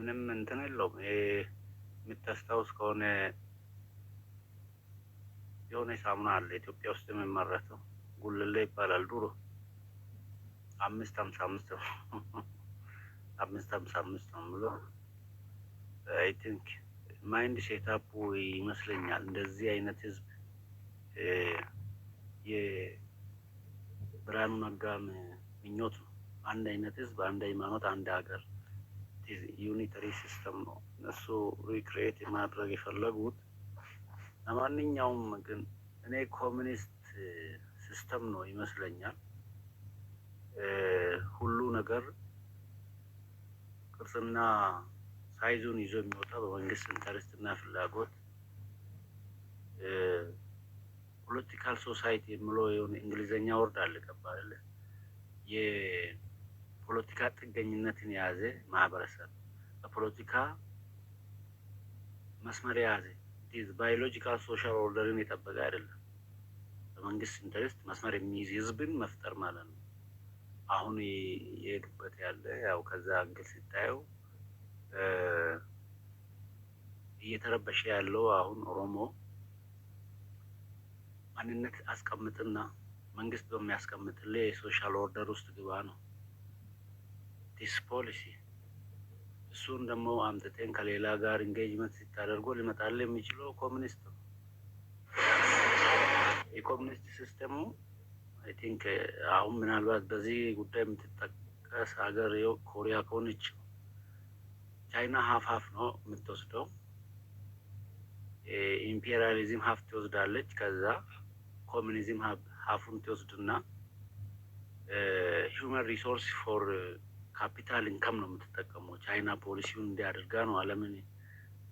ምንም እንትን የለውም። የምታስታውስ ከሆነ የሆነ ሳሙና አለ ኢትዮጵያ ውስጥ የሚመረተው ጉልሌ ይባላል። ድሮ 555 ነው 555 ነው ብሎ አይ ቲንክ ማይንድ ሴታፑ ይመስለኛል። እንደዚህ አይነት ህዝብ የብርሃኑ ነጋም ምኞት ነው። አንድ አይነት ህዝብ፣ አንድ ሃይማኖት፣ አንድ ሀገር ዩኒተሪ ሲስተም ነው እነሱ ሪክሬት ማድረግ የፈለጉት። ለማንኛውም ግን እኔ ኮሚኒስት ሲስተም ነው ይመስለኛል። ሁሉ ነገር ቅርጽና ሳይዙን ይዞ የሚወጣ በመንግስት ኢንተረስትና ፍላጎት ፖለቲካል ሶሳይቲ የሚለው የሆነ እንግሊዘኛ ወርድ አለ ገባለ። የፖለቲካ ጥገኝነትን የያዘ ማህበረሰብ በፖለቲካ መስመር የያዘ ባዮሎጂካል ሶሻል ኦርደርን የጠበቀ አይደለም። በመንግስት ኢንተረስት መስመር የሚይዝ ህዝብን መፍጠር ማለት ነው። አሁን የሄዱበት ያለ ያው ከዛ አንግል ሲታየው እየተረበሸ ያለው አሁን ኦሮሞ ማንነት አስቀምጥና መንግስት በሚያስቀምጥልህ የሶሻል ኦርደር ውስጥ ግባ ነው ዲስ ፖሊሲ። እሱን ደግሞ አምጥተን ከሌላ ጋር ኢንጌጅመንት ሲታደርጎ ሊመጣልህ የሚችለው ኮሚኒስት ነው። የኮሚኒስት ሲስተሙ አይ ቲንክ አሁን ምናልባት በዚህ ጉዳይ የምትጠቀስ ሀገር ኮሪያ ከሆነች ቻይና ሀፍ ነው የምትወስደው። ኢምፔሪያሊዝም ሀፍ ትወስዳለች። ከዛ ኮሚኒዝም ሀፉን ትወስድና ሂውመን ሪሶርስ ፎር ካፒታል ኢንከም ነው የምትጠቀመው። ቻይና ፖሊሲውን እንዲያደርጋ ነው ዓለምን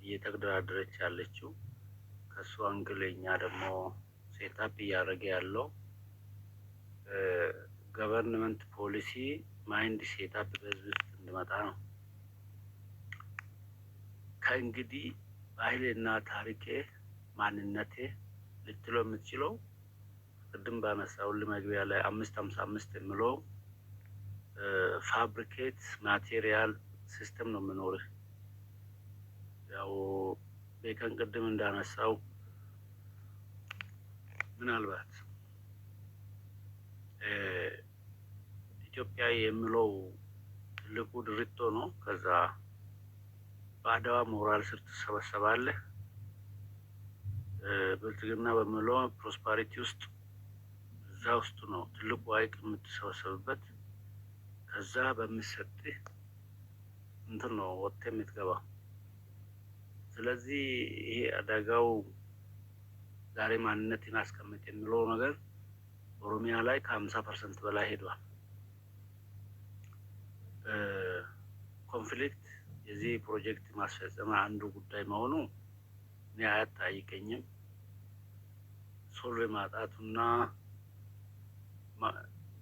እየተደራደረች ያለችው። ከሱ አንግለኛ ደግሞ ሴታፕ እያደረገ ያለው ገቨርንመንት ፖሊሲ ማይንድ ሴታፕ በህዝብ ውስጥ እንዲመጣ ነው። ከእንግዲህ ባህሌና ታሪኬ ማንነቴ ልትለው የምትችለው ቅድም ባነሳሁልህ መግቢያ ላይ 555 የሚለው ፋብሪኬት ማቴሪያል ሲስተም ነው የምኖርህ። ያው ቤከን ቅድም እንዳነሳው ምናልባት ኢትዮጵያ የሚለው ትልቁ ድርቶ ነው። ከዛ በአድዋ ሞራል ስር ትሰበሰባለህ። ብልጽግና በሚለው ፕሮስፓሪቲ ውስጥ እዛ ውስጥ ነው ትልቁ ሀይቅ የምትሰበሰብበት። ከዛ በሚሰጥህ እንትን ነው ወጥተህ የምትገባው። ስለዚህ ይሄ አደጋው ዛሬ ማንነትን አስቀምጥ የሚለው ነገር ኦሮሚያ ላይ ከ50% በላይ ሄዷል። ኮንፍሊክት የዚህ ፕሮጀክት ማስፈጸሚያ አንዱ ጉዳይ መሆኑ እኔ አያጠያይቀኝም። ሶልቭ ማጣቱና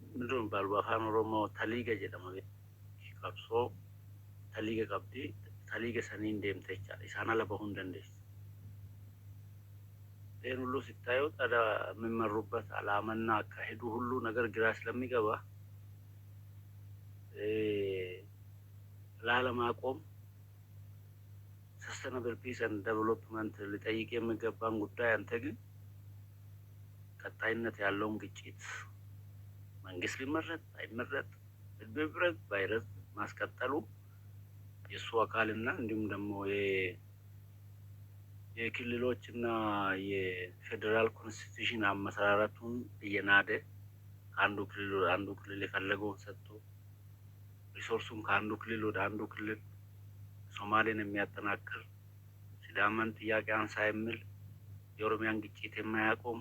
ምንድን ነው የሚባለው በአፋን ኦሮሞ ተሊገ ጀደመ ቀብሶ ተሊገ ቀብዲ ተሊገ ሰኒን ደምተቻ ኢሳና ለበሁን ደንደስ ይህን ሁሉ ሲታየው ታዲያ የሚመሩበት አላማና አካሄዱ ሁሉ ነገር ግራ ስለሚገባ ላለማቆም ሰስተናብል ፒስ ኤንድ ዴቨሎፕመንት ሊጠይቅ የሚገባን ጉዳይ አንተ ግን ቀጣይነት ያለውን ግጭት መንግስት ሊመረጥ አይመረጥ ቢብረት ቫይረስ ማስቀጠሉ የሱ አካልና እንዲሁም ደግሞ የክልሎችና የፌዴራል ኮንስቲቱሽን አመሰራረቱን እየናደ አንዱ ክልል የፈለገውን ሰጥቶ ሪሶርሱን ከአንዱ ክልል ወደ አንዱ ክልል ሶማሌን የሚያጠናክር ሲዳማን ጥያቄ አንሳ የሚል የኦሮሚያን ግጭት የማያቆም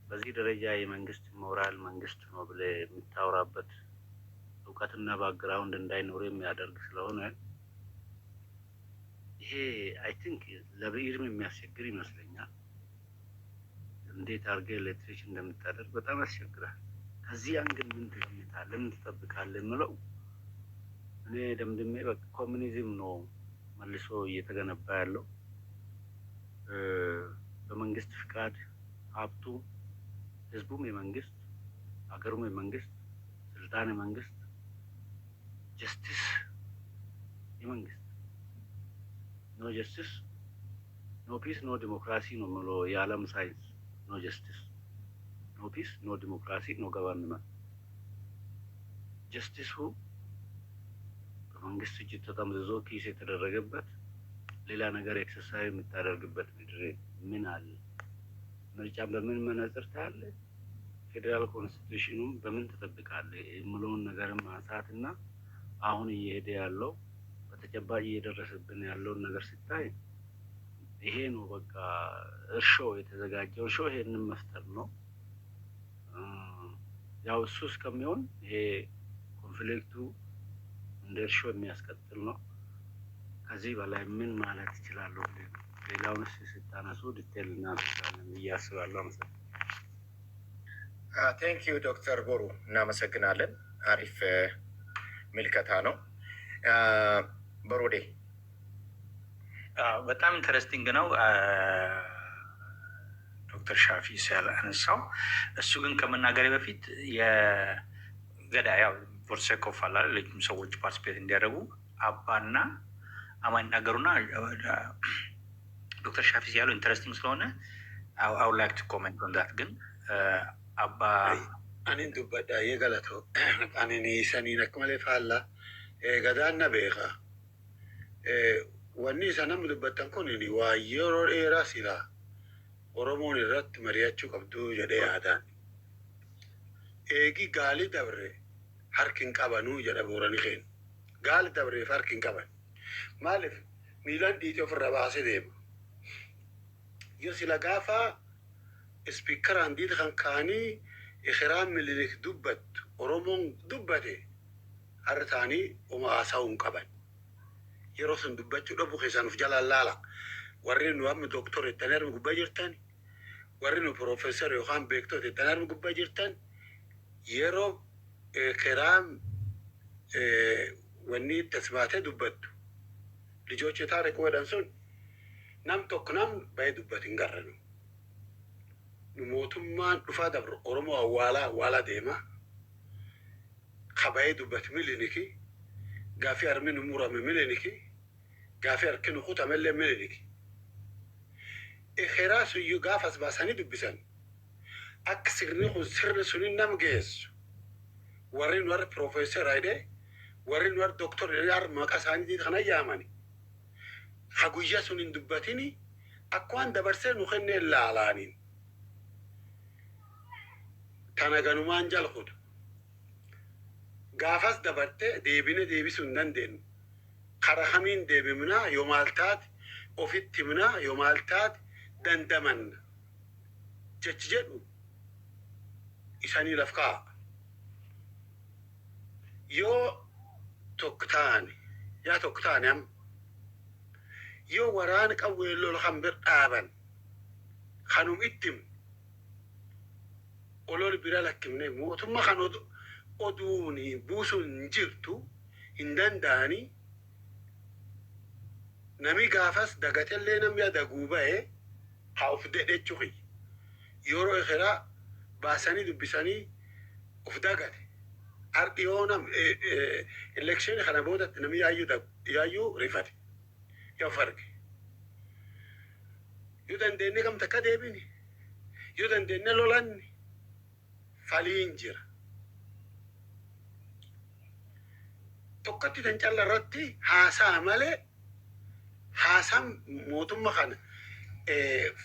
በዚህ ደረጃ የመንግስት ሞራል መንግስት ነው ብለህ የምታወራበት እውቀትና ባክግራውንድ እንዳይኖር የሚያደርግ ስለሆነ ይሄ አይ ቲንክ ለብዕርም የሚያስቸግር ይመስለኛል። እንዴት አድርገህ ኤሌክትሪክ እንደምታደርግ በጣም ያስቸግራል። ከዚህ አንግል ምን ትገምታለህ? ለምን ትጠብቃለህ የምለው እኔ ደምድሜ በቃ ኮሚኒዝም ነው መልሶ እየተገነባ ያለው በመንግስት ፍቃድ ሀብቱ ህዝቡም የመንግስት ሀገሩም የመንግስት ስልጣን የመንግስት ጀስቲስ የመንግስት ኖ ጀስቲስ ኖ ፒስ ኖ ዲሞክራሲ ነው የምለው የዓለም ሳይንስ። ኖ ጀስቲስ ኖ ፒስ ኖ ዲሞክራሲ ኖ ገቨርንመንት። ጀስቲሱ በመንግስት እጅ ተጠምዝዞ ኪስ የተደረገበት ሌላ ነገር ኤክሰርሳይዝ የምታደርግበት ምድር ምን አለ? ምርጫን በምን መነጽር ታያለህ? ፌዴራል ኮንስቲቱሽኑም በምን ትጠብቃለህ የምለውን ነገርን ማንሳት እና አሁን እየሄደ ያለው በተጨባጭ እየደረሰብን ያለውን ነገር ሲታይ ይሄ ነው በቃ እርሾ የተዘጋጀው እርሾ ይሄንን መፍጠር ነው። ያው እሱ እስከሚሆን ይሄ ኮንፍሊክቱ እንደ እርሾ የሚያስቀጥል ነው። ከዚህ በላይ ምን ማለት ይችላለሁ? ሌላውን ስታነሱ ዲቴል እናደርጋለን ብዬ አስባለሁ። አመሰግናለሁ። ቴንክ ዩ ዶክተር ቦሩ እናመሰግናለን። አሪፍ ምልከታ ነው። በሮዴ በጣም ኢንተረስቲንግ ነው ዶክተር ሻፊ ሲያነሳው። እሱ ግን ከመናገሬ በፊት የገዳ ያው ፎርሴኮፍ አላለ ሌሎችም ሰዎች ፓርቲስፔት እንዲያደርጉ አባና አማ ይናገሩና ዶክተር ሻፊ ያለው ኢንተረስቲንግ ስለሆነ አይ ውድ ላይክ ቱ ኮሜንት ኦን ዳት። ግን አባ አኒን ዱበዳ የገለቶ አኒን ሰኒን አክመሌ ፋላ ገዳና ቤኻ ወኒ ሰነም ዱበተን ኩን ዋየሮ ኤራ ሲላ ኦሮሞን ረት መሪያችሁ ቀብዱ ጀደ ያዳን ኤጊ ጋሊ ደብሬ ሀርኪን ቀበኑ ጀደ ቦረኒ ኼን ጋሊ ደብሬ ሀርኪን ቀበን ማለፍ ሚላን ዲቴ ኦፍራ ባሴ ደም ዮ ሲላ ጋፋ ስፒከር አንዲት ከንካኒ ኢኽራም ምልልክ ዱበት ኦሮሞን ዱበቴ አርታኒ ኦማሳውን ቀበን የሮስን ዱበችው ደቡ ኸሳኑፍ ጀላላላ ወሪኑ አም ዶክተር ተነርም ጉባ ጅርተን ወሪኑ ፕሮፌሰር ዮሐን ቤክቶ ተነርም ጉባ ጅርተን የሮ ኢኽራም ወኒ ተስማተ ዱበቱ ልጆች ታሪክ ወደንሱን ናም ቶክናም ባይ ዱበት እንገረኑ ሞቱማን ዱፋ ደብሮ ኦሮሞ አዋላ ዋላ ዴማ ከባይ ዱበት ሚልኒኪ ጋፊ አርሚን ሙራም ሚልኒኪ ጋፊ አርኪን ኹት አመለ ሚልኒኪ ኢኽራስ ዩ ጋፋስ ባሳኒ ዱብሰን አክስግኒ ኹስር ሱኒናም ጌስ ወሪን ወር ፕሮፌሰር አይደ ወሪን ወር ዶክተር ያር ማቀሳኒ ዲት ኸና ያማኒ ሐጉያ ሱኒን ዱበቲኒ አኳን ደበርሰ ኑኸነ ላላኒን ተነገኑ ማንጃል ኹድ ጋፋስ ደበርቴ ዴቢነ ዴቢሱን ነንዴን ከረኸሚን ዴቢምና ዮማልታት ኦፊትምና ዮማልታት ደንደመን ጀችጀዱ ኢሳኒ ለፍካ ዮ ቶክታኒ ያ ቶክታኒያም ዮ ወራን ቀዌሎ ለኸምብር ዳበን ኸኑም ኢትም ኦሎል ቢራ ለክምኔ ሞቱማ ኸኖ oduuni buusun jirtu hin danda'ani nami gaafas dagatellee namni adaguu ba'e haa of dedhechuu kiyya yeroo ikiraa baasanii dubbisanii of dagate ardhiyoo nam elekshinii kana boodatti nami yaayyuu rifate yaa of arge yoo dandeenye gamta akka deebini yoo dandeenye lolanni faliin jira tokkotti tan calla irratti haasaa malee haasaan mootummaa kana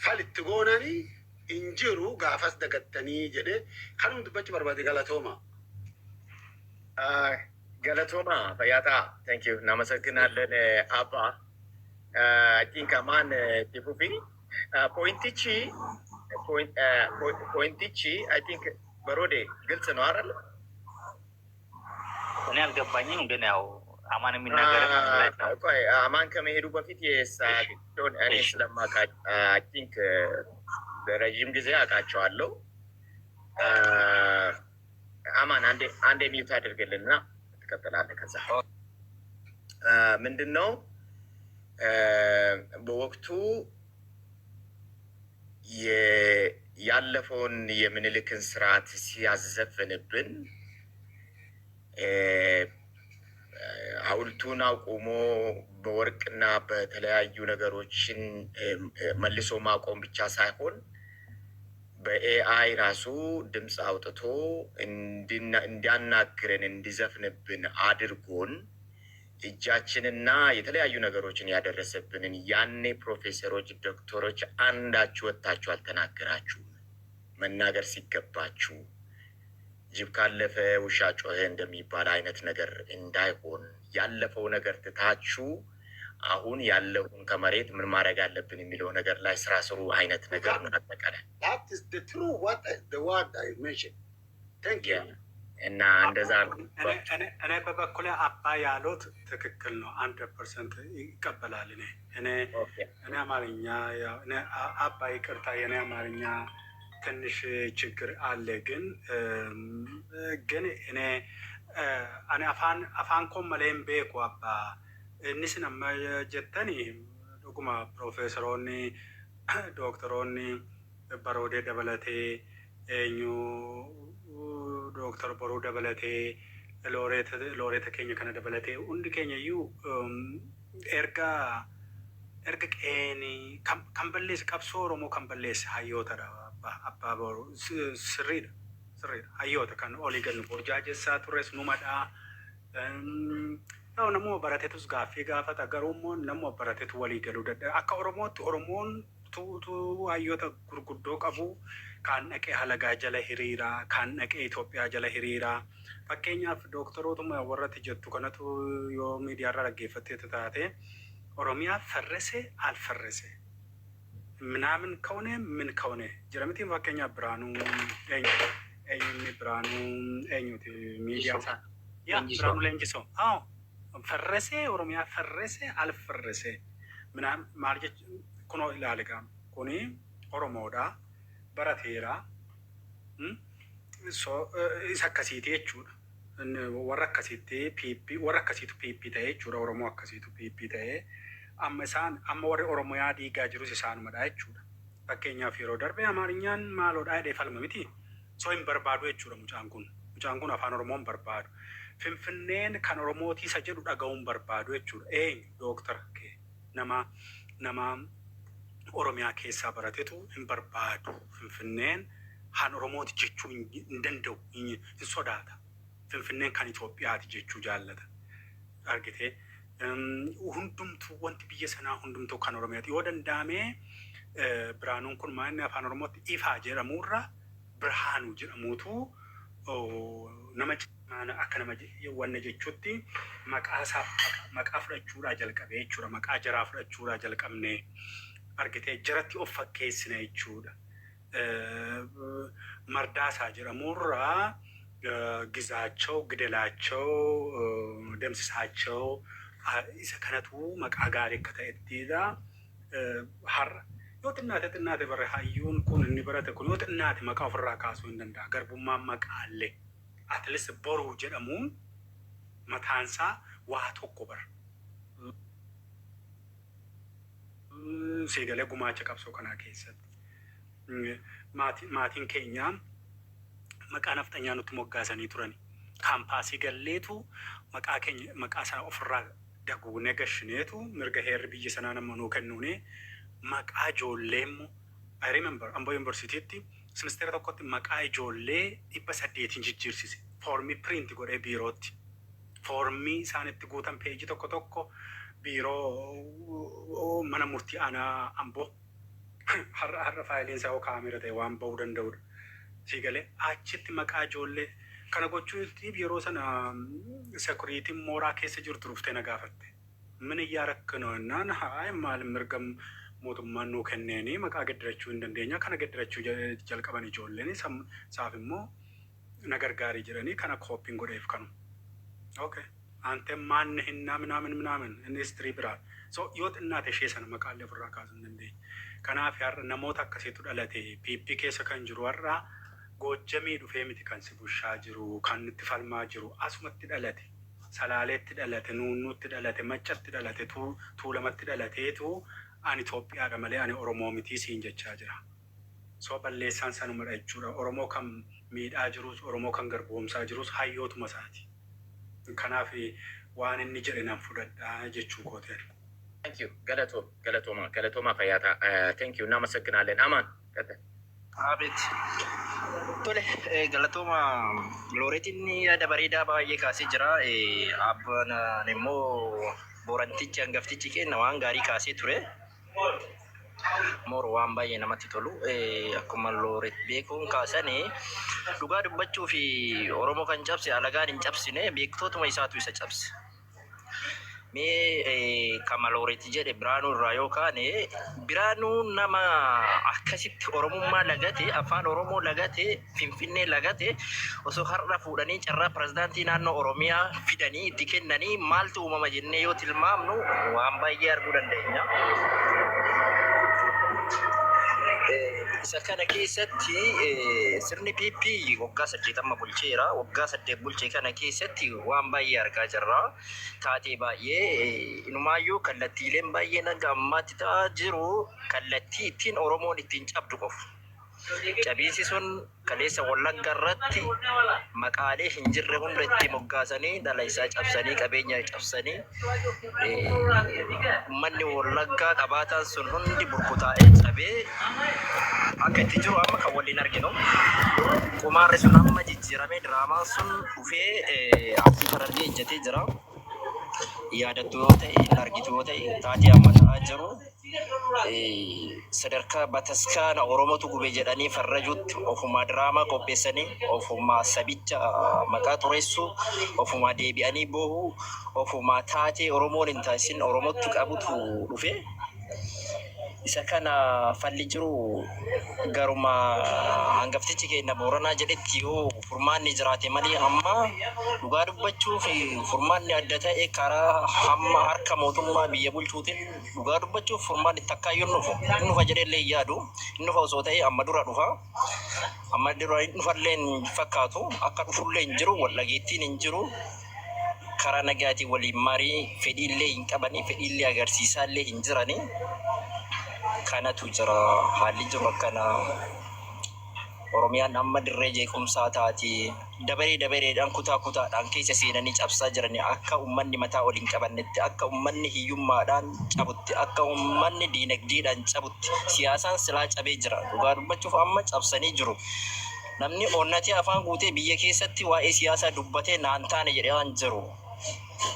falitti goonanii hin jiru gaafas dagattanii jedhee kanuma dubbachi barbaade galatooma. ገለቶማ ፈያታ ታንክ ዩ እናመሰግናለን። አባ ቲንክ አማን ቲፉፊ ፖይንቲቺ አይ ቲንክ በሮዴ ግልጽ ነው አይደል? እኔ አልገባኝም፣ ግን ያው አማን የሚናገር አማን ከመሄዱ በፊት የሳቸውን እኔ ስለማውቃ አይ ቲንክ በረዥም ጊዜ አውቃቸዋለሁ። አማን አንዴ ሚዩት አድርግልና ትቀጥላለህ። ከዛ ምንድን ነው በወቅቱ ያለፈውን የምኒልክን ስርዓት ሲያዘፍንብን ሐውልቱን አቁሞ በወርቅና በተለያዩ ነገሮችን መልሶ ማቆም ብቻ ሳይሆን በኤአይ ራሱ ድምፅ አውጥቶ እንዲያናግረን እንዲዘፍንብን አድርጎን እጃችንና የተለያዩ ነገሮችን ያደረሰብንን ያኔ ፕሮፌሰሮች፣ ዶክተሮች አንዳችሁ ወጥታችሁ አልተናገራችሁም። መናገር ሲገባችሁ ጅብ ካለፈ ውሻ ጮኸ እንደሚባል አይነት ነገር እንዳይሆን ያለፈው ነገር ትታችሁ አሁን ያለውን ከመሬት ምን ማድረግ አለብን የሚለው ነገር ላይ ስራ ስሩ አይነት ነገር ነው። አጠቃላይ እና እንደዛ ነው። እኔ በበኩሌ አባ ያሉት ትክክል ነው። 100% ይቀበላል። እኔ አማርኛ አባ ይቅርታ፣ የኔ አማርኛ ትንሽ ችግር አለ። ግን እኔ አፋን ኮመሌን ቤኩ አባ እኒስን አመ ጀተኒ ዱጉማ ፕሮፌሰሮኒ ዶክተሮኒ በሮዴ ደበለቴ ኤኙ ዶክተር ቦሩ ደበለቴ ሎሬተ ኬኛ ከነ ደበለቴ ሁንዲ ኬኛ ዩ ኤርጋ ቀኒ ከንበሌስ ቀብሶ ኦሮሞ ከንበሌስ ሀዮተዳ አባ ቦሩ ስሪዳ ሀዮተ ከን ኦሊ ገኑ ቦርጃጀሳ ቱሬስ ኑመዳ ያው ነሞ በረቴቱስ ጋፊ ጋፈጠ ገሩሞ ነሞ በረቴቱ ወሊ ገሉ ደደ አካ ኦሮሞን ቱ ሀዮተ ጉርጉዶ ቀቡ ካነቄ ሀለጋ ጀለ ሂሪራ ካነቄ ኢትዮጵያ ጀለ ሂሪራ ፈኬኛፍ ዶክተሮቱም ወረት ጀቱ ከነቱ ዮ ሚዲያ ረገፈት ተታቴ ኦሮሚያ ፈረሰ አልፈረሰ ምናምን ከሆነ ምን ከሆነ ጀረምቲ ፈኬኛ ብራኑ ብራኑ ኤኙቲ ሚዲያ ያ ብራኑ ለንጅሶ አዎ ፈረሰ ኦሮሚያ ፈረሰ አልፈረሰ ምናምን ማርጀ ኩኖ ኢላልጋ ኩኒ ኦሮሞዳ በረቴራ isa akkasiiti jechuudha. Warra akkasiitu piippii ta'e jechuudha. Oromoo akkasiitu piippii ta'e amma warri Oromiyaa diigaa jirus isaanumadha jechuudha. Fakkeenyaaf yeroo darbe Amaarinyaan maaloodhaa jedhee falma miti. So hin barbaadu jechuudha mucaan kun. Mucaan kun afaan Oromoon barbaadu. Finfinneen kan Oromootii isa jedhu dhaga'uun barbaadu jechuudha. Eenyu dooktara nama Oromiyaa keessaa baratetu hin barbaadu. Finfinneen han Oromooti jechuu hin danda'u, hin sodaata. Finfinneen kan Itoophiyaati jechuu jaallata. Argitee hundumtuu wanti biyya sanaa hundumtuu kan Oromiyaati. Yoo danda'ame Biraanuun kun maanni afaan Oromootti ifaa jedhamurra Birhaanuu jedhamuutu nama akka nama wanna jechuutti maqaa fudhachuudhaa jalqabee jechuudha. Maqaa jaraa fudhachuudhaa jalqabnee argitee jaratti of fakkeessina jechuudha. Mardaasaa jedhamurraa gizaachoo, gidelaachoo, deemsisaachoo isa kanatu maqaa gaarii akka ta'ettidha. Har'a yoo xinnaate barre hayyuun kun inni barate kun yoo xinnaate maqaa ofirraa kaasuu hin danda'a. Garbummaan maqaallee atleast boruu jedhamuun mataansaa waa tokko bara. Seegalee gumaacha qabsoo kanaa keessatti maatiin keenya maqaa nafxanyaa nutti moggaasanii turani. Kaampaasii galleetu maqaa sana ofirraa daguunee gashineetu mirga heerri biyya sanaa nama nuu kennuune maqaa ijoolleemmoo I remember Amboo Yuunivarsiitiitti sinisteera tokkotti maqaa ijoollee 800 jijjiirsise. Foormii piriinti godhee biirootti. Foormii isaanitti guutan peejii tokko biiroo mana murtii aanaa Amboo har'a faayiliin isaa kaamera ta'e waan ba'uu danda'udha. Siigalee achitti maqaa ijoollee kana gochuutti yeroo sana sekuriitiin mooraa keessa jirtu dhuftee na gaafatte. Min iyyaa rakkanoo innaan haa maal mirga mootummaan nuu kenneeni maqaa gaddirachuu hin dandeenya. Kana gaddirachuu jalqaban ijoolleen isaaf immoo na gargaarii jiranii kana kooppiin godheef kanu. Okay. Ante maanni hinnaa minaamin indistirii biraa. So yoo xinnaate ishee sana maqaallee ofirraa kaasuu hin dandeenya. Kanaaf har'a namoota akkasiitu dhalate piippii keessa kan jiru har'a Goojjamii dhufee miti kan si bushaa jiru kan itti falmaa jiru asumatti dhalate Salaaleetti dhalate Nuunnuutti dhalate Maccatti dhalate Tuulamatti dhalateetu ani Itoophiyaadha malee ani Oromoo mitii siin jechaa jira. So balleessaan sanumadha jechuudha. Oromoo kan miidhaa jirus Oromoo kan garboomsaa jirus hayyootuma isaati. Kanaaf waan inni jedhe nan fudhadhaa jechuu kootee. Thank you. Galatoma fayyaata. Thank you. እናመሰግናለን. አማን ቀጥል። አቤት ቶሌ ገለቶማ ሎሬቲን ያደ በሬዳ ባየ ካሴ ጅራ አባን ነሞ ቦረንቲች አንገፍቲች ኬና ዋን ጋሪ ካሴ ቱሬ ሞር ዋን ባየ ነመት ቶሉ አኩማ ሎሬት ቤኩን ካሰኔ ዱጋ ዱበቹ ፊ ኦሮሞ ከን ጨብስ አለጋን እንጨብስኔ ቤክቶቱማ ኢሳቱ ኢሰ ጨብስ Kamalooreti jedhe Biraanuu irraa yookaan Biraanuu nama akkasitti Oromummaa lagate afaan Oromoo lagate Finfinnee lagate osoo har'a fuudhanii carraa pirezidaantii naannoo Oromiyaa fidanii itti kennanii maaltu uumama jennee yoo tilmaamnu waan baay'ee arguu dandeenya. Isa kana keessatti sirni PP waggaa 8 bulcheera. Waggaa 8 bulchee kana keessatti waan baay'ee argaa jirra. Taatee baay'ee inumaayyuu kallattiileen baay'ee naga ammaatti ta'aa jiru kallattii ittiin Oromoon ittiin cabdu qofu. Cabiinsi sun kaleessa Wallagga irratti maqaalee hin jirre hunda itti moggaasanii dhala isaa cabsanii qabeenya cabsanii uummanni Wallaggaa qabaataan sun hundi burkutaa'ee cabee akka itti jiru amma kan waliin arginu. Qumaarri sun amma jijjiiramee diraamaan sun dhufee abdii Harargee ejjatee jira. Yaadattu yoo ta'e argitu yoo ta'e taatee amma ta'aa jiru. Sadarkaa bataskaana Oromootu gube jedhanii farrajuutti ofuma diraamaa qopheessanii ofuma sabicha maqaa xureessu ofuma deebi'anii boohu ofuma taatee Oromoon hin taasisin Oromootti qabutu dhufe. Isa kana falli jiru garuma hangaftichi keenya Booranaa jedhetti yoo furmaanni jiraate malee amma dhugaa dubbachuuf furmaanni adda ta'e karaa hamma harka mootummaa biyya bulchuutiin dhugaa dubbachuuf furmaanni takkaa yoo nufa jedheellee yaadu nufa osoo ta'e amma dura dhufa amma dura dhufallee hin fakkaatu akka dhufullee hin jiru wallageettiin hin jiru karaa nagaatiin waliin marii fedhiillee hin qabanii fedhiillee agarsiisaallee hin jiranii. Kanatu jira haalli jiru akkana Oromiyaan amma dirree jeequmsaa taati dabareedhaan kutaadhaan keessa seenanii cabsaa jiranii akka uummanni mataa waliin qabannetti akka uummanni hiyyummaadhaan cabutti akka uummanni diinagdeedhaan cabutti siyaasaan silaa cabee jira dhugaa dubbachuuf amma cabsanii jiru. Namni onnatee afaan guutee biyya keessatti waa'ee siyaasaa dubbatee naan taane jedhee waan jiru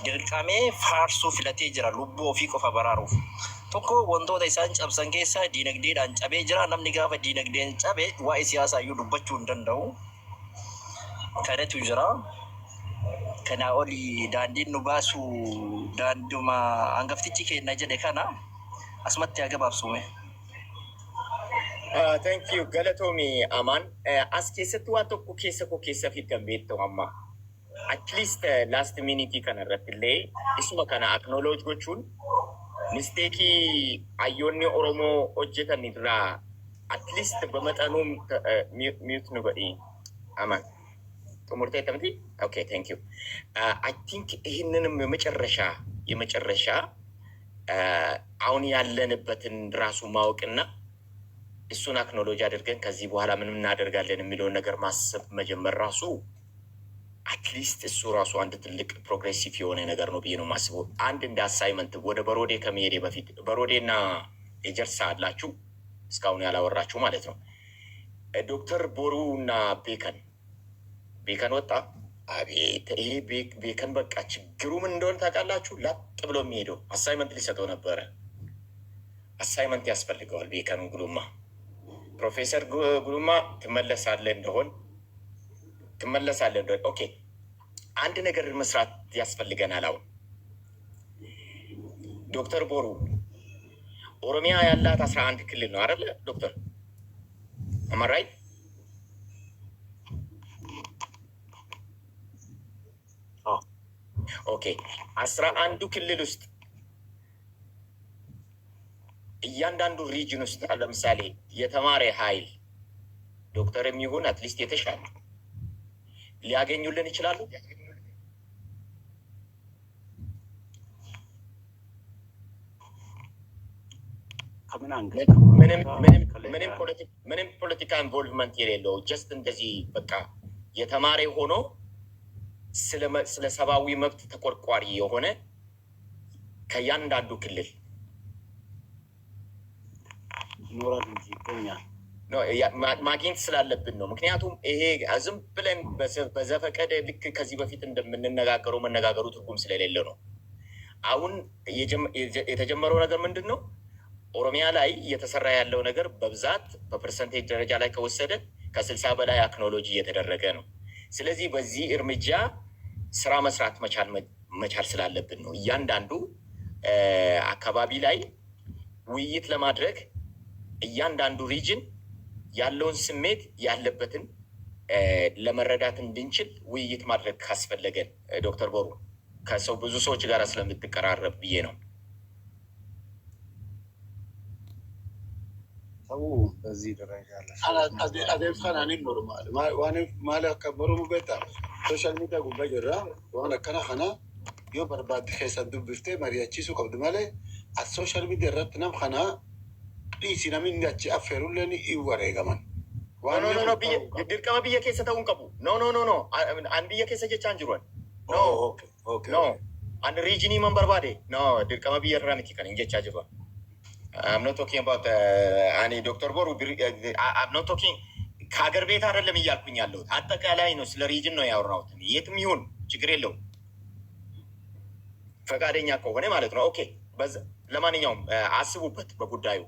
dirqamee faarsuu filatee jira lubbuu ofii qofa baraaruuf. Tokko wantoota isaan cabsan keessaa diinagdeedhaan cabee jira. Namni gaafa diinagdeen cabe waa'ee siyaasaa iyyuu dubbachuu hin danda'u. Kanatu jira. Kanaa oli daandiin nu baasu daanduma hangaftichi keenya jedhe kana asumatti haa gabaabsume. Thank you. Galatoomi Amaan. As keessatti waan tokko keessa fiddan beektu amma. At least last minute kana irratti illee isuma kana acknowledge gochuun Misteekii ayyoonni Oromoo hojjetan irraa at least በመጠኑም ሚዩት ነው በይ አማን ጥሙርቴ ተምቲ ኦኬ ቴንክ ዩ አይ ቲንክ ይሄንንም የመጨረሻ አሁን ያለንበትን ራሱ ማወቅና እሱን አክኖሎጂ አድርገን ከዚህ በኋላ ምን እናደርጋለን የሚለውን ነገር ማሰብ መጀመር ራሱ አትሊስት እሱ ራሱ አንድ ትልቅ ፕሮግሬሲቭ የሆነ ነገር ነው ብዬ ነው ማስበው። አንድ እንደ አሳይመንት ወደ በሮዴ ከመሄዴ በፊት በሮዴና ኤጀርሳ አላችሁ እስካሁን ያላወራችሁ ማለት ነው። ዶክተር ቦሩ እና ቤከን ወጣ። አቤት ይሄ ቤከን በቃ ችግሩ ምን እንደሆነ ታውቃላችሁ? ላጥ ብሎ የሚሄደው አሳይመንት ሊሰጠው ነበረ። አሳይመንት ያስፈልገዋል ቤከን ጉሉማ ፕሮፌሰር ጉሉማ ትመለሳለህ እንደሆን ኦኬ አንድ ነገር መስራት ያስፈልገናል። አሁን ዶክተር ቦሩ ኦሮሚያ ያላት 11 ክልል ነው አይደል ዶክተር? am I right? ኦኬ 11 ክልል ውስጥ እያንዳንዱ ሪጅን ውስጥ ለምሳሌ የተማረ ኃይል ዶክተር የሚሆን አትሊስት የተሻለ ሊያገኙልን ይችላሉ። ምንም ፖለቲካ ኢንቮልቭመንት የሌለው ጀስት እንደዚህ በቃ የተማረ ሆኖ ስለ ሰብአዊ መብት ተቆርቋሪ የሆነ ከእያንዳንዱ ክልል ይኖራል እንጂ ይገኛል ማግኘት ስላለብን ነው። ምክንያቱም ይሄ ዝም ብለን በዘፈቀደ ልክ ከዚህ በፊት እንደምንነጋገረው መነጋገሩ ትርጉም ስለሌለ ነው። አሁን የተጀመረው ነገር ምንድን ነው? ኦሮሚያ ላይ እየተሰራ ያለው ነገር በብዛት በፐርሰንቴጅ ደረጃ ላይ ከወሰደ ከ60 በላይ አክኖሎጂ እየተደረገ ነው። ስለዚህ በዚህ እርምጃ ስራ መስራት መቻል ስላለብን ነው። እያንዳንዱ አካባቢ ላይ ውይይት ለማድረግ እያንዳንዱ ሪጅን ያለውን ስሜት ያለበትን ለመረዳት እንድንችል ውይይት ማድረግ ካስፈለገን ዶክተር ቦሩ ብዙ ሰዎች ጋር ስለምትቀራረብ ብዬ ነው። ሰው በዚህ ደረጃ አደፍካን ኖርማል ማለ ከበሩ ቤታ ሶሻል ሚዲያ ጉባ ጅራ ዋን አከና ከና ዮ በርባድ ኬሳ ዱብፍቴ መሪያቺሱ ቀብድ ማለ ሶሻል ሚዲያ ረት ናም ከና ሲናሚን እንዳች አፌሩለን ይወረገማን ድርቀማ ብየ ኬሰ ተውን ቀቡ ኖ አን ብየ ኬሰ ጀቻን ጅሮን ኖ አን ሪጅኒ መንበርባዴ ኖ ድርቀማ ብየ ራሚቲ ከን እንጀቻ ጅሮን I'm not talking about ani Dr. Boru I'm not talking ከሀገር ቤት አይደለም እያልኩኝ ያለሁት አጠቃላይ ነው። ስለ ሪጅን ነው ያወራሁት። የትም ይሁን ችግር የለውም ፈቃደኛ ከሆነ ማለት ነው። ኦኬ ለማንኛውም አስቡበት በጉዳዩ።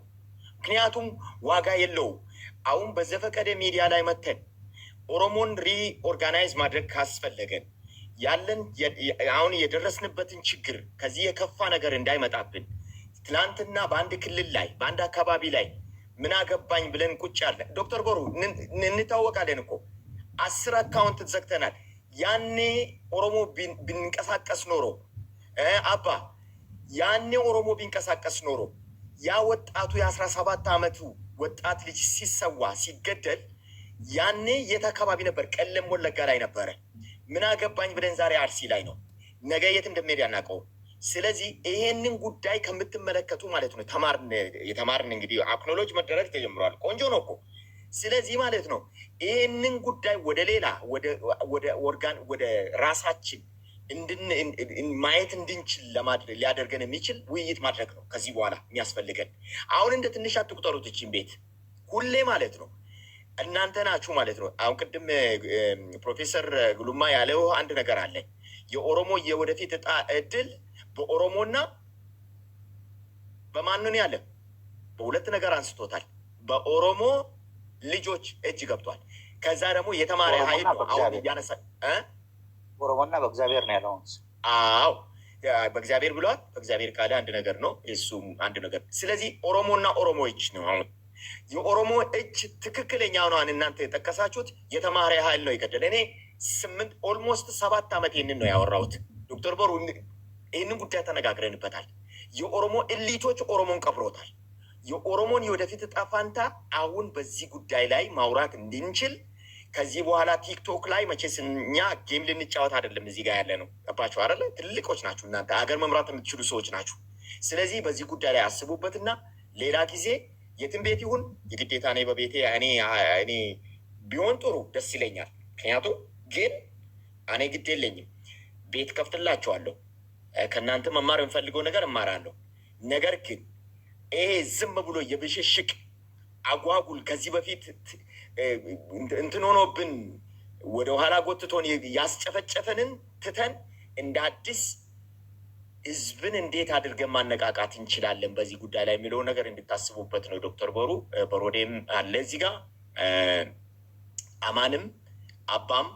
ምክንያቱም ዋጋ የለውም። አሁን በዘፈቀደ ሚዲያ ላይ መተን ኦሮሞን ሪኦርጋናይዝ ማድረግ ካስፈለገን ያለን አሁን የደረስንበትን ችግር ከዚህ የከፋ ነገር እንዳይመጣብን ትላንትና በአንድ ክልል ላይ በአንድ አካባቢ ላይ ምን አገባኝ ብለን ቁጭ አለ። ዶክተር ቦሩ እንታወቃለን እኮ 10 አካውንት ዘግተናል። ያኔ ኦሮሞ ቢንቀሳቀስ ኖሮ አባ ያኔ ኦሮሞ ቢንቀሳቀስ ኖሮ ያ ወጣቱ የ17 ዓመቱ ወጣት ልጅ ሲሰዋ ሲገደል ያኔ የት አካባቢ ነበር? ቀለም ወለጋ ላይ ነበረ። ምን አገባኝ ብለን ዛሬ አርሲ ላይ ነው። ነገ የት እንደሚሄድ ያናቀው። ስለዚህ ይሄንን ጉዳይ ከምትመለከቱ ማለት ነው የተማርን እንግዲህ አክኖሎጂ መደረግ ተጀምሯል። ቆንጆ ነው እኮ። ስለዚህ ማለት ነው ይሄንን ጉዳይ ወደ ሌላ ወደ ራሳችን ማየት እንድንችል ለማድረግ ሊያደርገን የሚችል ውይይት ማድረግ ነው ከዚህ በኋላ የሚያስፈልገን። አሁን እንደ ትንሽ አትቁጠሩት እችን ቤት ሁሌ ማለት ነው እናንተ ናችሁ ማለት ነው። አሁን ቅድም ፕሮፌሰር ግሉማ ያለው አንድ ነገር አለ። የኦሮሞ የወደፊት እድል በኦሮሞና በማንን ያለ በሁለት ነገር አንስቶታል። በኦሮሞ ልጆች እጅ ገብቷል። ከዛ ደግሞ የተማረ ኃይል ነው አሁን ያነሳ ኦሮሞና በእግዚአብሔር ነው ያለው። አዎ በእግዚአብሔር ብሏል። በእግዚአብሔር ካለ አንድ ነገር ነው፣ እሱም አንድ ነገር። ስለዚህ ኦሮሞና ኦሮሞዎች ነው አሁን የኦሮሞ እጅ ትክክለኛ ነው። እናንተ የጠቀሳችሁት የተማረ ኃይል ነው የገደለ። እኔ 7 ዓመት ይህንን ነው ያወራሁት። ዶክተር ቦሩ ይህንን ጉዳይ ተነጋግረንበታል። የኦሮሞ ኤሊቶች ኦሮሞን ቀብሮታል። የኦሮሞን የወደፊት ዕጣ ፈንታ አሁን በዚህ ጉዳይ ላይ ማውራት እንድንችል ከዚህ በኋላ ቲክቶክ ላይ መቼስ እኛ ጌም ልንጫወት አይደለም እዚህ ጋር ያለ ነው። ገባችሁ አይደለ? ትልቆች ናችሁ እናንተ፣ ሀገር መምራት የምትችሉ ሰዎች ናችሁ። ስለዚህ በዚህ ጉዳይ ላይ አስቡበትና ሌላ ጊዜ የትም ቤት ይሁን የግዴታ እኔ በቤቴ እኔ ቢሆን ጥሩ ደስ ይለኛል። ምክንያቱም ግን እኔ ግድ የለኝም፣ ቤት ከፍትላቸዋለሁ። ከእናንተ መማር የምፈልገው ነገር እማራለሁ። ነገር ግን ይሄ ዝም ብሎ የብሽሽቅ አጓጉል ከዚህ በፊት እንትን ሆኖብን ወደኋላ ጎትቶን ያስጨፈጨፈንን ትተን እንደ አዲስ ህዝብን እንዴት አድርገን ማነቃቃት እንችላለን በዚህ ጉዳይ ላይ የሚለው ነገር እንድታስቡበት ነው። ዶክተር ቦሩ በሮዴም አለ እዚህ ጋር አማንም አባም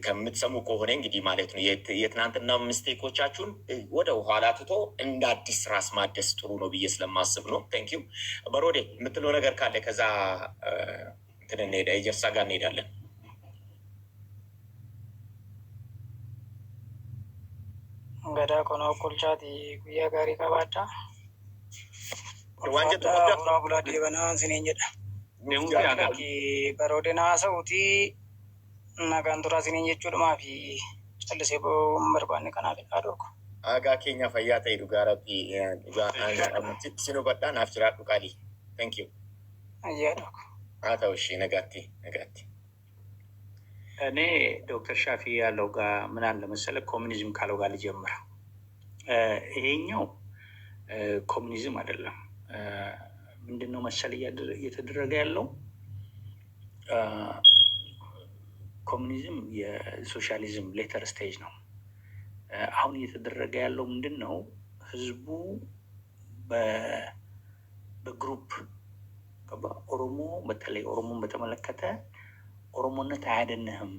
ከምትሰሙ ከሆነ እንግዲህ ማለት ነው የትናንትና ምስቴኮቻችሁን ወደ ኋላ ትቶ እንደ አዲስ ራስ ማደስ ጥሩ ነው ብዬ ስለማስብ ነው። ቴንኪው በሮዴ የምትለው ነገር ካለ ከዛ ጀርሳ ጋር እንሄዳለን። ገዳ ኮኖ ቁልቻቲ ጉያ ጋሪ ቀባዳ ዋንጀት ቡላ ዲበና ሲኔን ጀዳ በሮዴና ሰውቲ ነጋንቱራ ሲኔን ጀቹድማ ፊ ጨልሴ በርባኔ ከናፍ ቃዶርኩ አጋ ኬኛ ፈያተ ሄዱ ጋራቢ ሲኖ በጣን አፍችራ ዱቃሊ ቴንኪው እያዶርኩ አታውሺ ነጋቲ እኔ ዶክተር ሻፊ ያለው ጋር ምን አለ መሰለህ፣ ኮሚኒዝም ካለው ጋር ልጀምር። ይሄኛው ኮሚኒዝም አይደለም። ምንድን ነው መሰለህ እየተደረገ ያለው ኮሚኒዝም የሶሻሊዝም ሌተር ስቴጅ ነው። አሁን እየተደረገ ያለው ምንድን ነው? ህዝቡ በግሩፕ ኦሮሞ፣ በተለይ ኦሮሞን በተመለከተ ኦሮሞነት አያደንህም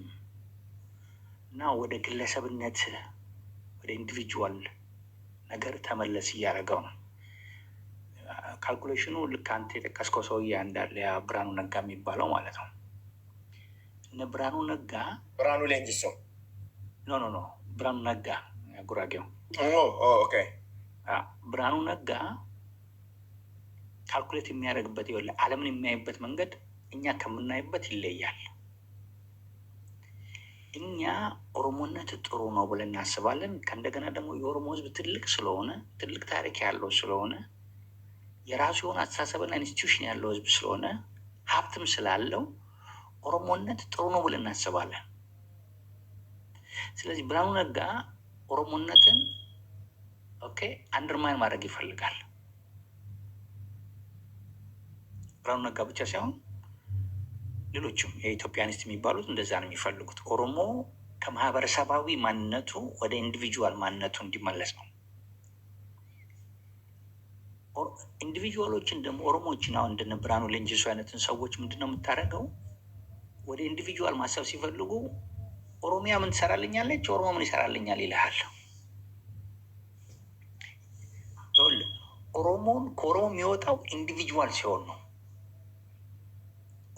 እና ወደ ግለሰብነት ወደ ኢንዲቪጁዋል ነገር ተመለስ እያደረገው ነው። ካልኩሌሽኑ ልክ አንተ የጠቀስከው ሰውዬ እንዳለ ያ ብርሃኑ ነጋ የሚባለው ማለት ነው። እነ ብርሃኑ ነጋ ብርሃኑ ሌንጂሶ ኖ ብርሃኑ ነጋ ጉራጌው ኦኬ። ብርሃኑ ነጋ ካልኩሌት የሚያደርግበት ይኸውልህ፣ ዓለምን የሚያይበት መንገድ እኛ ከምናይበት ይለያል። እኛ ኦሮሞነት ጥሩ ነው ብለን እናስባለን። ከእንደገና ደግሞ የኦሮሞ ህዝብ ትልቅ ስለሆነ ትልቅ ታሪክ ያለው ስለሆነ የራሱ የሆነ አስተሳሰብና ኢንስቲትዩሽን ያለው ህዝብ ስለሆነ ሀብትም ስላለው ኦሮሞነት ጥሩ ነው ብለን እናስባለን። ስለዚህ ብርሃኑ ነጋ ኦሮሞነትን ኦኬ አንደርማይን ማድረግ ይፈልጋል። ብርሃኑ ነጋ ብቻ ሳይሆን ሌሎችም የኢትዮጵያኒስት የሚባሉት እንደዛ ነው የሚፈልጉት። ኦሮሞ ከማህበረሰባዊ ማንነቱ ወደ ኢንዲቪጁዋል ማንነቱ እንዲመለስ ነው። ኢንዲቪጁዋሎችን ደግሞ ኦሮሞዎችን አሁን እንደነ ብርሃኑ ሌንጂሶ አይነትን ሰዎች ምንድን ነው የምታደርገው? ወደ ኢንዲቪጁዋል ማሰብ ሲፈልጉ ኦሮሚያ ምን ትሰራልኛለች፣ ኦሮሞ ምን ይሰራልኛል ይልሃል። ኦሮሞን ከኦሮሞ የሚወጣው ኢንዲቪጁዋል ሲሆን ነው።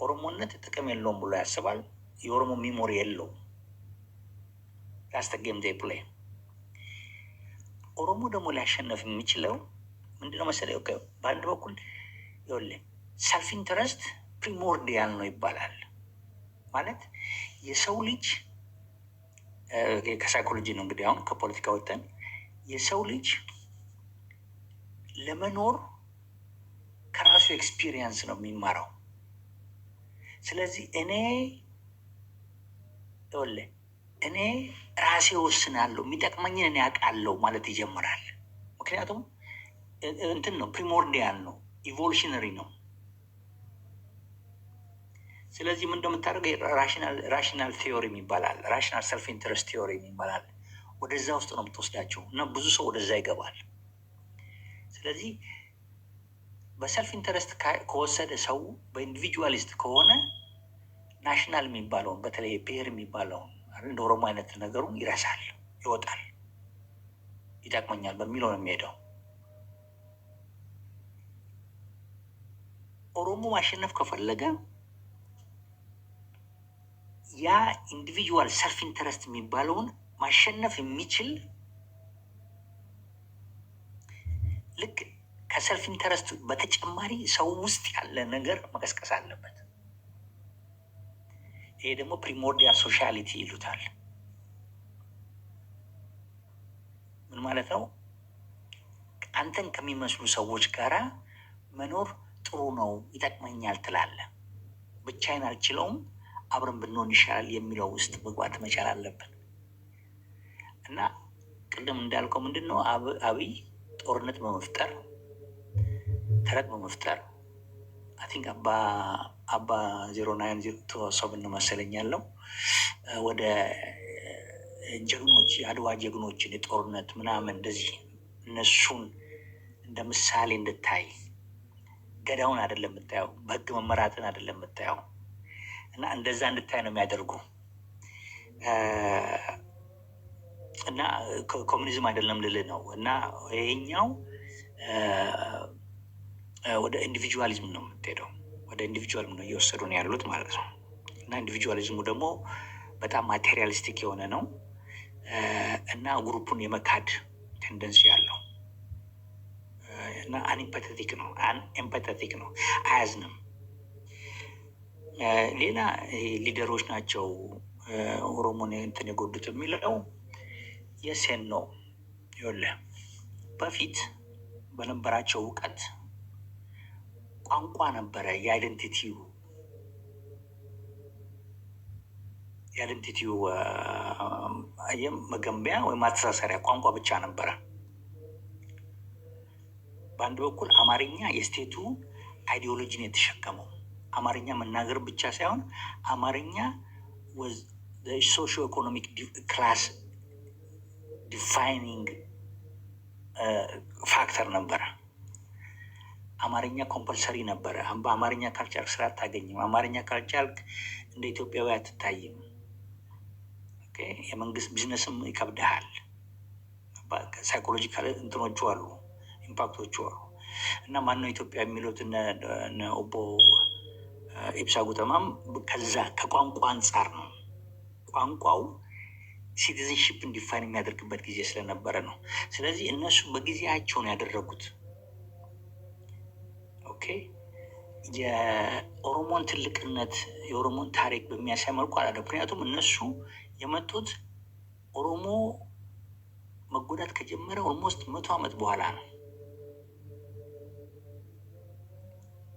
ኦሮሞነት ጥቅም የለውም ብሎ ያስባል። የኦሮሞ ሚሞሪ የለውም። ያስተጌም ዴ ፕሌይ ኦሮሞ ደግሞ ሊያሸነፍ የሚችለው ምንድነው መሰለህ? በአንድ በኩል ይኸውልህ ሰልፍ ኢንተረስት ፕሪሞርዲያል ነው ይባላል። ማለት የሰው ልጅ ከሳይኮሎጂ ነው እንግዲህ አሁን ከፖለቲካ ወጥተን የሰው ልጅ ለመኖር ከራሱ ኤክስፒሪየንስ ነው የሚማረው። ስለዚህ እኔ ራሴ ወስናለሁ፣ የሚጠቅመኝን እኔ አውቃለሁ ማለት ይጀምራል። ምክንያቱም እንትን ነው ፕሪሞርዲያል ነው፣ ኢቮሉሽነሪ ነው። ስለዚህ ምን እንደምታደርገው ራሽናል ቴዎሪ ይባላል፣ ራሽናል ሰልፍ ኢንተረስት ቴዎሪ ይባላል። ወደዛ ውስጥ ነው የምትወስዳቸው እና ብዙ ሰው ወደዛ ይገባል። ስለዚህ በሰልፍ ኢንተረስት ከወሰደ ሰው በኢንዲቪጁዋሊስት ከሆነ ናሽናል የሚባለውን በተለይ ብሔር የሚባለውን እንደ ኦሮሞ አይነት ነገሩን ይረሳል፣ ይወጣል። ይጠቅመኛል በሚለው ነው የሚሄደው። ኦሮሞ ማሸነፍ ከፈለገ ያ ኢንዲቪጁዋል ሰልፍ ኢንተረስት የሚባለውን ማሸነፍ የሚችል ልክ ከሰልፍ ኢንተረስት በተጨማሪ ሰው ውስጥ ያለ ነገር መቀስቀስ አለበት። ይሄ ደግሞ ፕሪሞርዲያል ሶሻሊቲ ይሉታል። ምን ማለት ነው? አንተን ከሚመስሉ ሰዎች ጋራ መኖር ጥሩ ነው፣ ይጠቅመኛል ትላለህ። ብቻዬን አልችለውም፣ አብረን ብንሆን ይሻላል የሚለው ውስጥ መግባት መቻል አለብን። እና ቅድም እንዳልከው ምንድን ነው አብይ ጦርነት በመፍጠር ተረት በመፍጠር አይ ቲንክ አባ 09 መሰለኝ ያለው ወደ ጀግኖች የአድዋ ጀግኖችን የጦርነት ምናምን እንደዚህ እነሱን እንደ ምሳሌ እንድታይ ገዳውን አይደለም የምታየው፣ በህግ መመራትን አይደለም የምታየው እና እንደዛ እንድታይ ነው የሚያደርጉ እና ኮሚኒዝም አይደለም ልልህ ነው። እና ይሄኛው ወደ ኢንዲቪጁዋሊዝም ነው የምትሄደው፣ ወደ ኢንዲቪጁዋሊዝም ነው እየወሰዱ ነው ያሉት ማለት ነው። እና ኢንዲቪጁዋሊዝሙ ደግሞ በጣም ማቴሪያሊስቲክ የሆነ ነው እና ግሩፑን የመካድ ቴንደንሲ ያለው እና አንኤምፓቴቲክ ነው፣ አያዝንም። ሌላ ሊደሮች ናቸው ኦሮሞን እንትን የጎዱት የሚለው የሴን ነው። ይኸውልህ በፊት በነበራቸው እውቀት ቋንቋ ነበረ የአይደንቲቲው የአይደንቲቲው መገንቢያ ወይም ማስተሳሰሪያ ቋንቋ ብቻ ነበረ። በአንድ በኩል አማርኛ የስቴቱ አይዲዮሎጂን የተሸከመው አማርኛ መናገር ብቻ ሳይሆን አማርኛ ሶሺዮ ኢኮኖሚክ ክላስ ዲፋይኒንግ ፋክተር ነበረ። አማርኛ ኮምፐልሰሪ ነበረ። በአማርኛ ካልቻልክ ስራ አታገኝም። አማርኛ ካልቻልክ እንደ ኢትዮጵያዊ አትታይም። የመንግስት ቢዝነስም ይከብድሃል። ሳይኮሎጂካል እንትኖቹ አሉ፣ ኢምፓክቶቹ አሉ። እና ማነው ኢትዮጵያ የሚሉት እነ ኦቦ ኢብሳ ጉተማም ከዛ ከቋንቋ አንጻር ነው። ቋንቋው ሲቲዝንሽፕ እንዲፋይን የሚያደርግበት ጊዜ ስለነበረ ነው። ስለዚህ እነሱ በጊዜያቸውን ያደረጉት የኦሮሞን ትልቅነት የኦሮሞን ታሪክ በሚያሳይ መልኩ አላደ። ምክንያቱም እነሱ የመጡት ኦሮሞ መጎዳት ከጀመረ ኦልሞስት 100 ዓመት በኋላ ነው።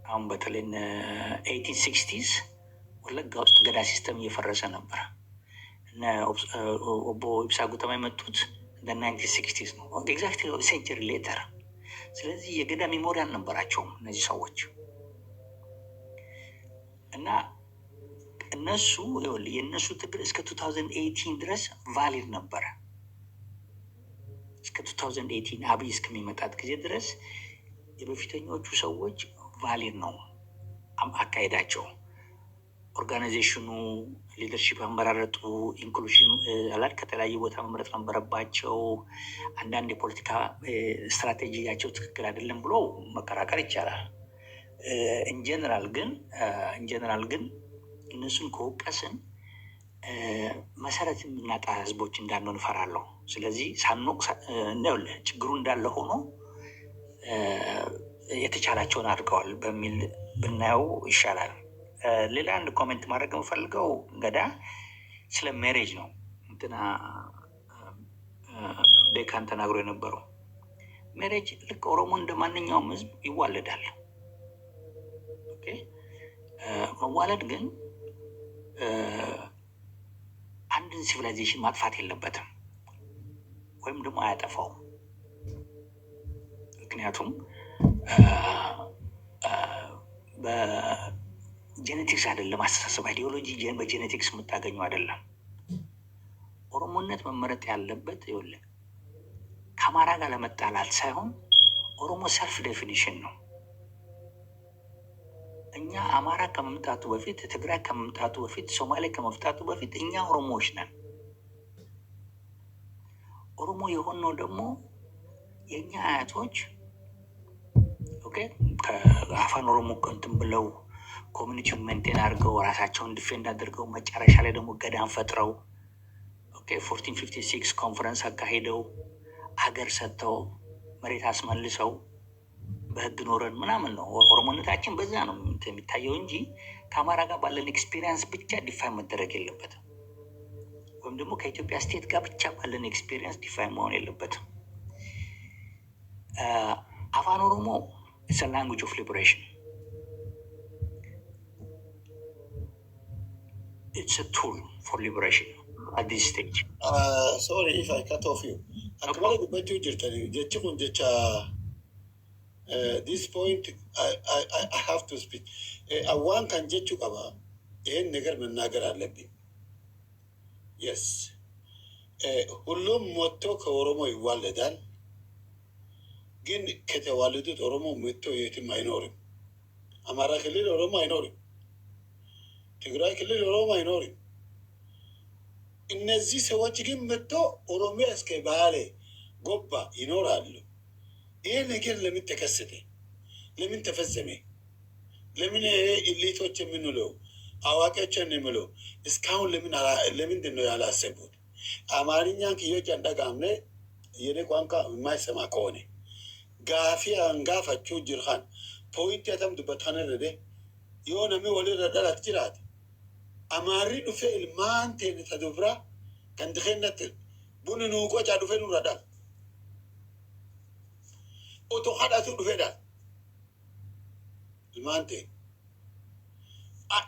አሁን በተለይ 1860s ወለጋ ውስጥ ገዳ ሲስተም እየፈረሰ ነበር። ኦቦ ኢብሳ ጉተማ የመጡት እንደ 1960s ነው፣ ኤግዛክትሊ ሴንቸሪ ሌተር። ስለዚህ የገዳ ሜሞሪ አልነበራቸውም እነዚህ ሰዎች እና እነሱ የእነሱ ትግል እስከ 2018 ድረስ ቫሊድ ነበረ። እስከ 2018 አብይ እስከሚመጣት ጊዜ ድረስ የበፊተኞቹ ሰዎች ቫሊድ ነው አካሄዳቸው። ኦርጋናይዜሽኑ፣ ሊደርሺፕ አመራረጡ፣ ኢንክሉሽን አላድ ከተለያዩ ቦታ መምረጥ ነበረባቸው። አንዳንድ የፖለቲካ ስትራቴጂያቸው ትክክል አይደለም ብሎ መከራከር ይቻላል። ኢንጀነራል ግን እነሱን ከወቀስን መሰረት የምናጣ ህዝቦች እንዳንሆን እፈራለሁ። ስለዚህ ሳንወቅ ችግሩ እንዳለ ሆኖ የተቻላቸውን አድርገዋል በሚል ብናየው ይሻላል። ሌላ አንድ ኮሜንት ማድረግ የምፈልገው ገዳ ስለ ሜሬጅ ነው። እንትና ቤካን ተናግሮ የነበረው ሜሬጅ ልክ ኦሮሞ እንደ ማንኛውም ህዝብ ይዋለዳል። መዋለድ ግን አንድን ሲቪላይዜሽን ማጥፋት የለበትም ወይም ደግሞ አያጠፋውም። ምክንያቱም በጄኔቲክስ አይደለም አስተሳሰብ፣ አይዲዮሎጂ በጄኔቲክስ የምታገኙ አይደለም። ኦሮሞነት መመረጥ ያለበት ይኸውልህ ከአማራ ጋር ለመጣላት ሳይሆን ኦሮሞ ሰልፍ ዴፊኒሽን ነው። እኛ አማራ ከመምጣቱ በፊት፣ ትግራይ ከመምጣቱ በፊት፣ ሶማሌ ከመምጣቱ በፊት እኛ ኦሮሞዎች ነን። ኦሮሞ የሆነው ደግሞ የእኛ አያቶች ከአፋን ኦሮሞ እንትን ብለው ኮሚኒቲውን ሜንቴን አድርገው ራሳቸውን ዲፌንድ አድርገው መጨረሻ ላይ ደግሞ ገዳን ፈጥረው 1456 ኮንፈረንስ አካሂደው ሀገር ሰጥተው መሬት አስመልሰው በህግ ኖረን ምናምን ነው። ኦሮሞነታችን በዛ ነው የሚታየው እንጂ ከአማራ ጋር ባለን ኤክስፔሪንስ ብቻ ዲፋይን መደረግ የለበትም። ወይም ደግሞ ከኢትዮጵያ ስቴት ጋር ብቻ ባለን ኤክስፔሪንስ ዲፋይን መሆን የለበትም። አፋን ኦሮሞ is a language of liberation. It's a tool for liberation at this stage. Sorry if I cut off you. Akmala dubbachuu jirtani jechi kun jecha this point I have to speak. Awwaan kan jechuu qaba. Een ነገር መናገር አለብኝ. Yes. ሁሉም ሞቶ ከኦሮሞ ይዋለዳል። ግን ከተዋለዱት ኦሮሞ መጥቶ የትም አይኖርም። አማራ ክልል ኦሮሞ አይኖርም። ትግራይ ክልል ኦሮሞ አይኖርም። እነዚህ ሰዎች ግን መጥቶ ኦሮሚያ እስከ ባሌ ጎባ ይኖራሉ። ይሄ ነገር ለምን ተከሰተ? ለምን ተፈጸመ? ለምን ኢሊቶች የምንለው አዋቂዎችን የምለው እስካሁን ለምንድን ነው ያላሰቡት? አማርኛን ክዮች አንዳጋምነ የኔ ቋንቋ የማይሰማ ከሆነ ጋፊ አንጋፋቸው ጅርሃን ፖይንት ያተም ዱበታነ ረደ የሆነ ወለ ረዳት ጅራት አማሪ ዱፌ ልማንቴ ተዱብራ ከንድኸነት ቡንኑ ቆጫ ዱፌ ኑ ረዳ ኦቶ ሀዳቱ ዱፌዳ ልማንቴ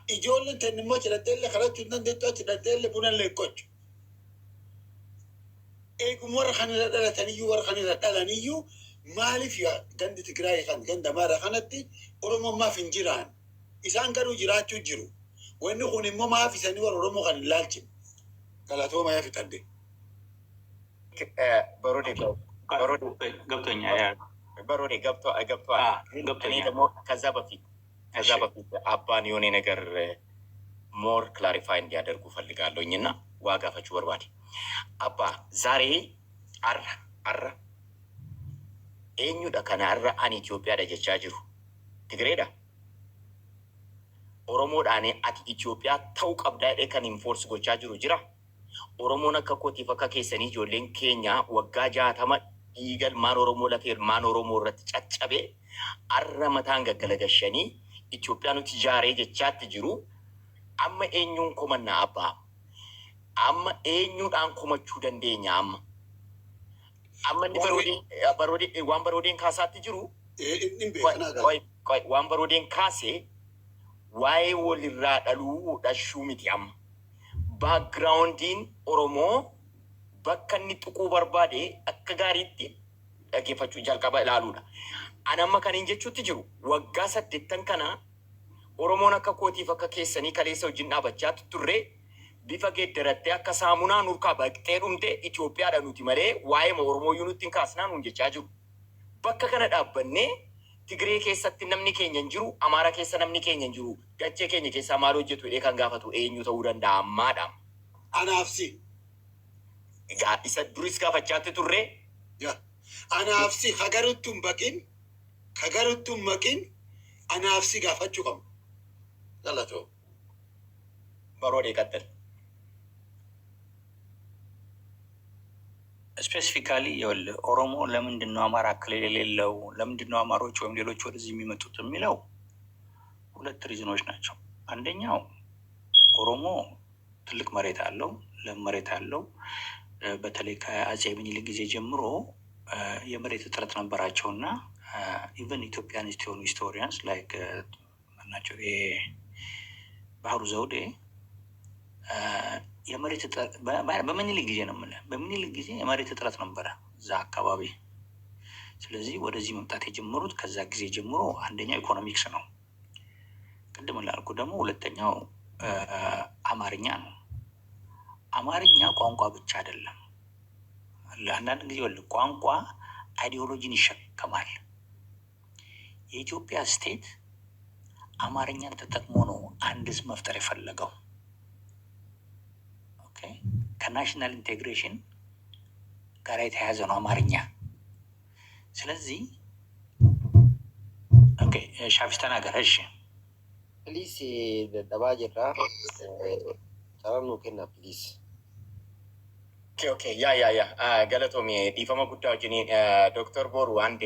ijoolleen tan immoo cidhatteellee kadhachuu hin dandeettu cidhatteellee bunallee qochu. Eeguma warra kanirra dhalataniyyuu warra kanirra dhalaniyyuu maaliif gandi Tigraay kan ganda Amaaraa kanatti Oromoon maaf hin jiraan? Isaan garuu jiraachuu jiru. Wanni kun immoo maaf isanii warra Oromoo kan hin laalchine? Galatooma yaa fixadde. Barode ገብቶኛል። ደግሞ ከዛ በፊት አባን የሆነ ነገር ሞር ክላሪፋይ እንዲያደርጉ ፈልጋለሁኝ እና ዋጋ ፈቹ በርባዴ አባ ዛሬ አራ ኤኙዳ ከነ አራ አን ኢትዮጵያ ደጀቻ ጅሩ ትግሬዳ ኦሮሞዳኔ አት ኢትዮጵያ ተው ቀብዳዴ ከን ኢንፎርስ ጎቻ ጅሩ ጅራ ኦሮሞን ከኮቲ ፈካ ኬሰኒ ጆሌን ኬኛ ወጋ ጃተማ ይገል ማን ኦሮሞ ለፌር ማን ኦሮሞ ረት ጨጨቤ አረመታን ገገለገሸኒ ኢትዮጵያኑ ትጃሬ ጀቻት ጅሩ አመ ኤኙን ኮመና አባ አመ ኤኙዳን ኮመቹ ደንዴኛ አመ በሮዴ ዋን በሮዴን ካሳት ጅሩ ቆይ ዋን በሮዴን ካሴ ዋይ ወልራ ዳሉ ዳሹ ሚቲያም ባክግራውንዲን ኦሮሞ በከኒ ጥቁ በርባዴ አከጋሪቲ ደገፈቹ ጃልቀባ ላሉዳ አናማ ከኒን ጀቹት ጅሩ ወጋ ሰደተን ከና ኦሮሞን አከኮቲ ፈከ ኬሰኒ ከሌሰው ጅና በቻት ቱሬ ቢፈገ ደረተ አከሳሙና ኑርካ በቅጤሩምቴ ኢትዮጵያ ዳኑቲ መሬ ዋይ ኦሮሞ ዩኒቲን ካስናን እንጀቻ ጅሩ በከ ከነ ዳበኔ ትግሬ ኬሰት ነምኒ ኬኘን ጅሩ አማራ ኬሰ ነምኒ ኬኘን ጅሩ ገቼ ኬኘ ኬሳ ማሎ ጀቱ ኤ ካንጋፈቱ ኤኙ ተውደንዳ አማዳም አናፍሲ isa duris gaafachaa turre anaafsi hagaruttuun maqin anaafsi gaafachuu qabu galatoo baroodee ቀጥል ስፔሲፊካሊ ይኸውልህ ኦሮሞ ለምንድን ነው አማራ ክልል የሌለው ለምንድን ነው አማሮች ወይም ሌሎች ወደዚህ የሚመጡት የሚለው ሁለት ሪዝኖች ናቸው። አንደኛው ኦሮሞ ትልቅ መሬት አለው፣ ለም መሬት አለው። በተለይ ከአጼ ምኒልክ ጊዜ ጀምሮ የመሬት እጥረት ነበራቸው እና ኢቨን ኢትዮጵያኒስት የሆኑ ሂስቶሪያንስ ላይክ ናቸው ባህሩ ዘውዴ የመሬት እጥረት በምኒልክ ጊዜ ነው የምልህ፣ በምኒልክ ጊዜ የመሬት እጥረት ነበረ እዛ አካባቢ። ስለዚህ ወደዚህ መምጣት የጀመሩት ከዛ ጊዜ ጀምሮ አንደኛው ኢኮኖሚክስ ነው፣ ቅድም ላልኩ ደግሞ ሁለተኛው አማርኛ ነው። አማርኛ ቋንቋ ብቻ አይደለም። ለአንዳንድ ጊዜ ወል ቋንቋ አይዲዮሎጂን ይሸከማል። የኢትዮጵያ ስቴት አማርኛን ተጠቅሞ ነው አንድ ህዝብ መፍጠር የፈለገው። ኦኬ፣ ከናሽናል ኢንቴግሬሽን ጋር የተያያዘ ነው አማርኛ። ስለዚህ ኦኬ፣ ሻፊስ ተናገር። እሺ ፕሊስ ደባ ጀራ ሰላም ከና ፕሊስ ኦኬ ያ ገለቶሚ ዲፈማ ጉዳይ ጅኒ ዶክተር ቦሩ አንዴ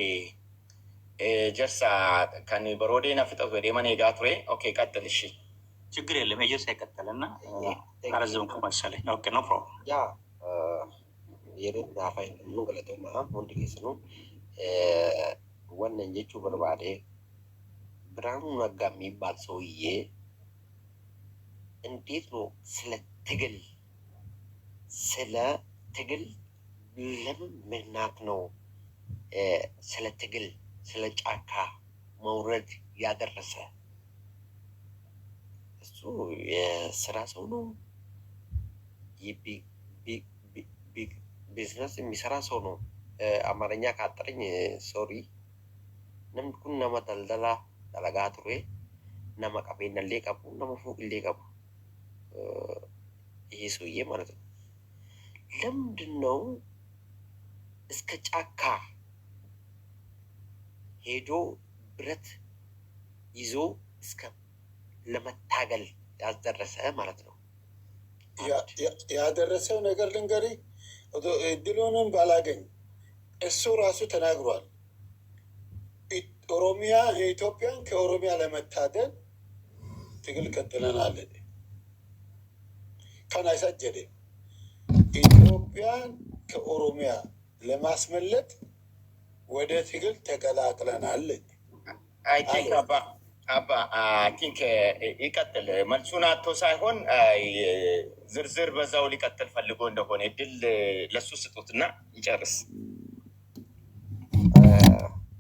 ጀርሳ ከኒ በሮዴ ናፍጠው ወደማኔ ጋትሬ ኦኬ ቀጥል። እሺ ችግር የለም የጀርሳ ይቀጥልና አረዘምኩ መሰለኝ። ኦኬ ኖ ፕሮብለም ያ የሩት ዳፋይ ነው ገለቶማ ወንድ ጌስ ነው ወነን ጀቹ በርባዴ ብርሃኑ ነጋ የሚባል ሰውዬ እንዴት ነው ስለ ትግል ለምን ምክንያት ነው ስለ ትግል ስለ ጫካ መውረድ ያደረሰ? እሱ የስራ ሰው ነው፣ ቢዝነስ የሚሰራ ሰው ነው። አማርኛ ካጠረኝ ሶሪ ነምኩን ነመ ደልደላ ደለጋ ቱሬ ነመ ቀቤነሌ ቀቡ ነመ ፎቅሌ ቀቡ ይሄ ሰውዬ ማለት ነው። ለምንድን ነው እስከ ጫካ ሄዶ ብረት ይዞ እስከ ለመታገል ያደረሰ ማለት ነው? ያደረሰው ነገር ልንገርህ፣ እድሉንም ባላገኝ እሱ ራሱ ተናግሯል። ኦሮሚያ ኢትዮጵያን ከኦሮሚያ ለመታደል ትግል ቀጥለናል። ከናይሳጀደ ኢትዮጵያን ከኦሮሚያ ለማስመለጥ ወደ ትግል ተቀላቅለናል። አይ ቲንክ አባ ቲንክ ይቀጥል። መልሱን አቶ ሳይሆን ዝርዝር በዛው ሊቀጥል ፈልጎ እንደሆነ እድል ለሱ ስጡትና ይጨርስ።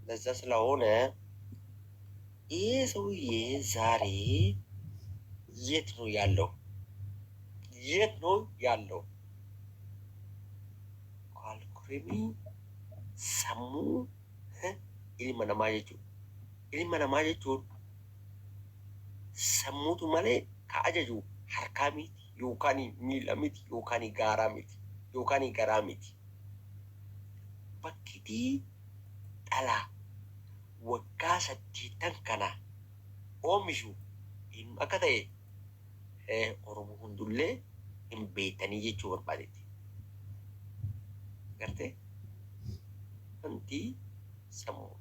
ለዛ ስለሆነ ይህ ሰውዬ ዛሬ የት ነው ያለው? የት ነው ያለው? ካልኩሬሚ ሰሙ ilma namaa jechuudha. Ilma namaa jechuun sammuutu malee ka ajaju harkaa miti yookaan miila miti yookaan gaaraa miti yookaan garaa miti. Bakkitii dhalaa waggaa 8 kana oomishu akka ta'e Oromoo hundullee hin beekanii jechuu barbaadetti. Gartee wanti sammuudha.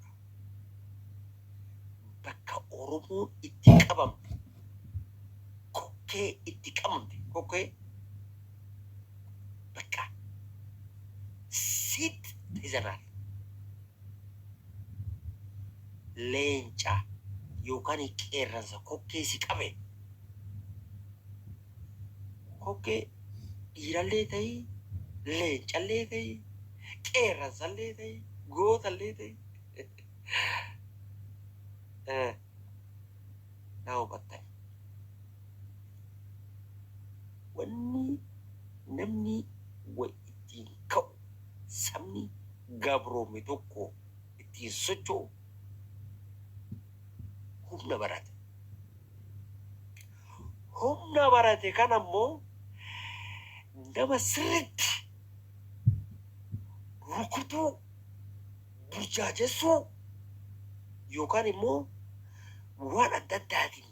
Bakka Oromoon itti qabamte kokkee itti qabamte kokkee bakka siit izanaal leenca yookaan qeerransa kokkee si qabe kokkee dhiirallee ta'ii leencallee ta'ii qeerransallee ta'ii gootallee ta'ii naa hubattan wanni namni way ittiin ka'u sabni gabroome tokko ittiin socho'u humna barate. Humna barate kan ammoo nama sirriitti rukutuu burjaajessuu yookaan immoo waan adda addaatiin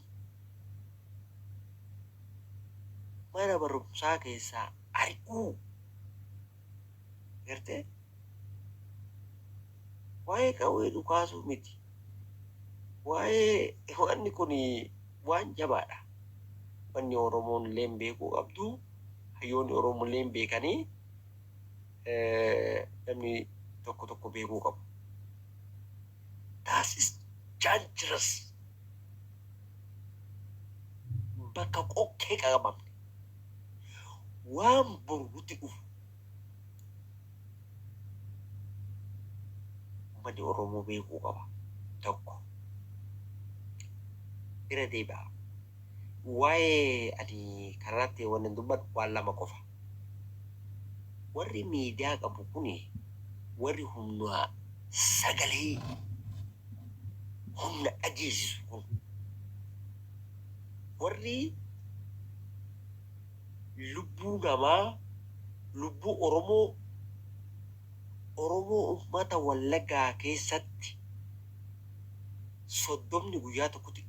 mana barumsaa keessaa ari'uu gartee waa'ee qawwee dhukaasuu miti. Waa'ee wanni kun waan jabaadha. Wanni Oromoon illee beekuu qabdu hayyoonni Oromoo illee beekanii namni tokko tokko beekuu qabu. Das ist dangerous. Bakka qokkee qabamne waan boruutti dhufu uummanni Oromoo beekuu qaba. Tokko bira deebi'a. Waa'ee ani karaatti waan dubbadhu waan lama qofa. Warri miidiyaa qabu kuni warri humna sagalee humna dhageessisu kun warri lubbuu namaa lubbuu Oromoo uummata Wallaggaa keessatti 30 guyyaa tokkotti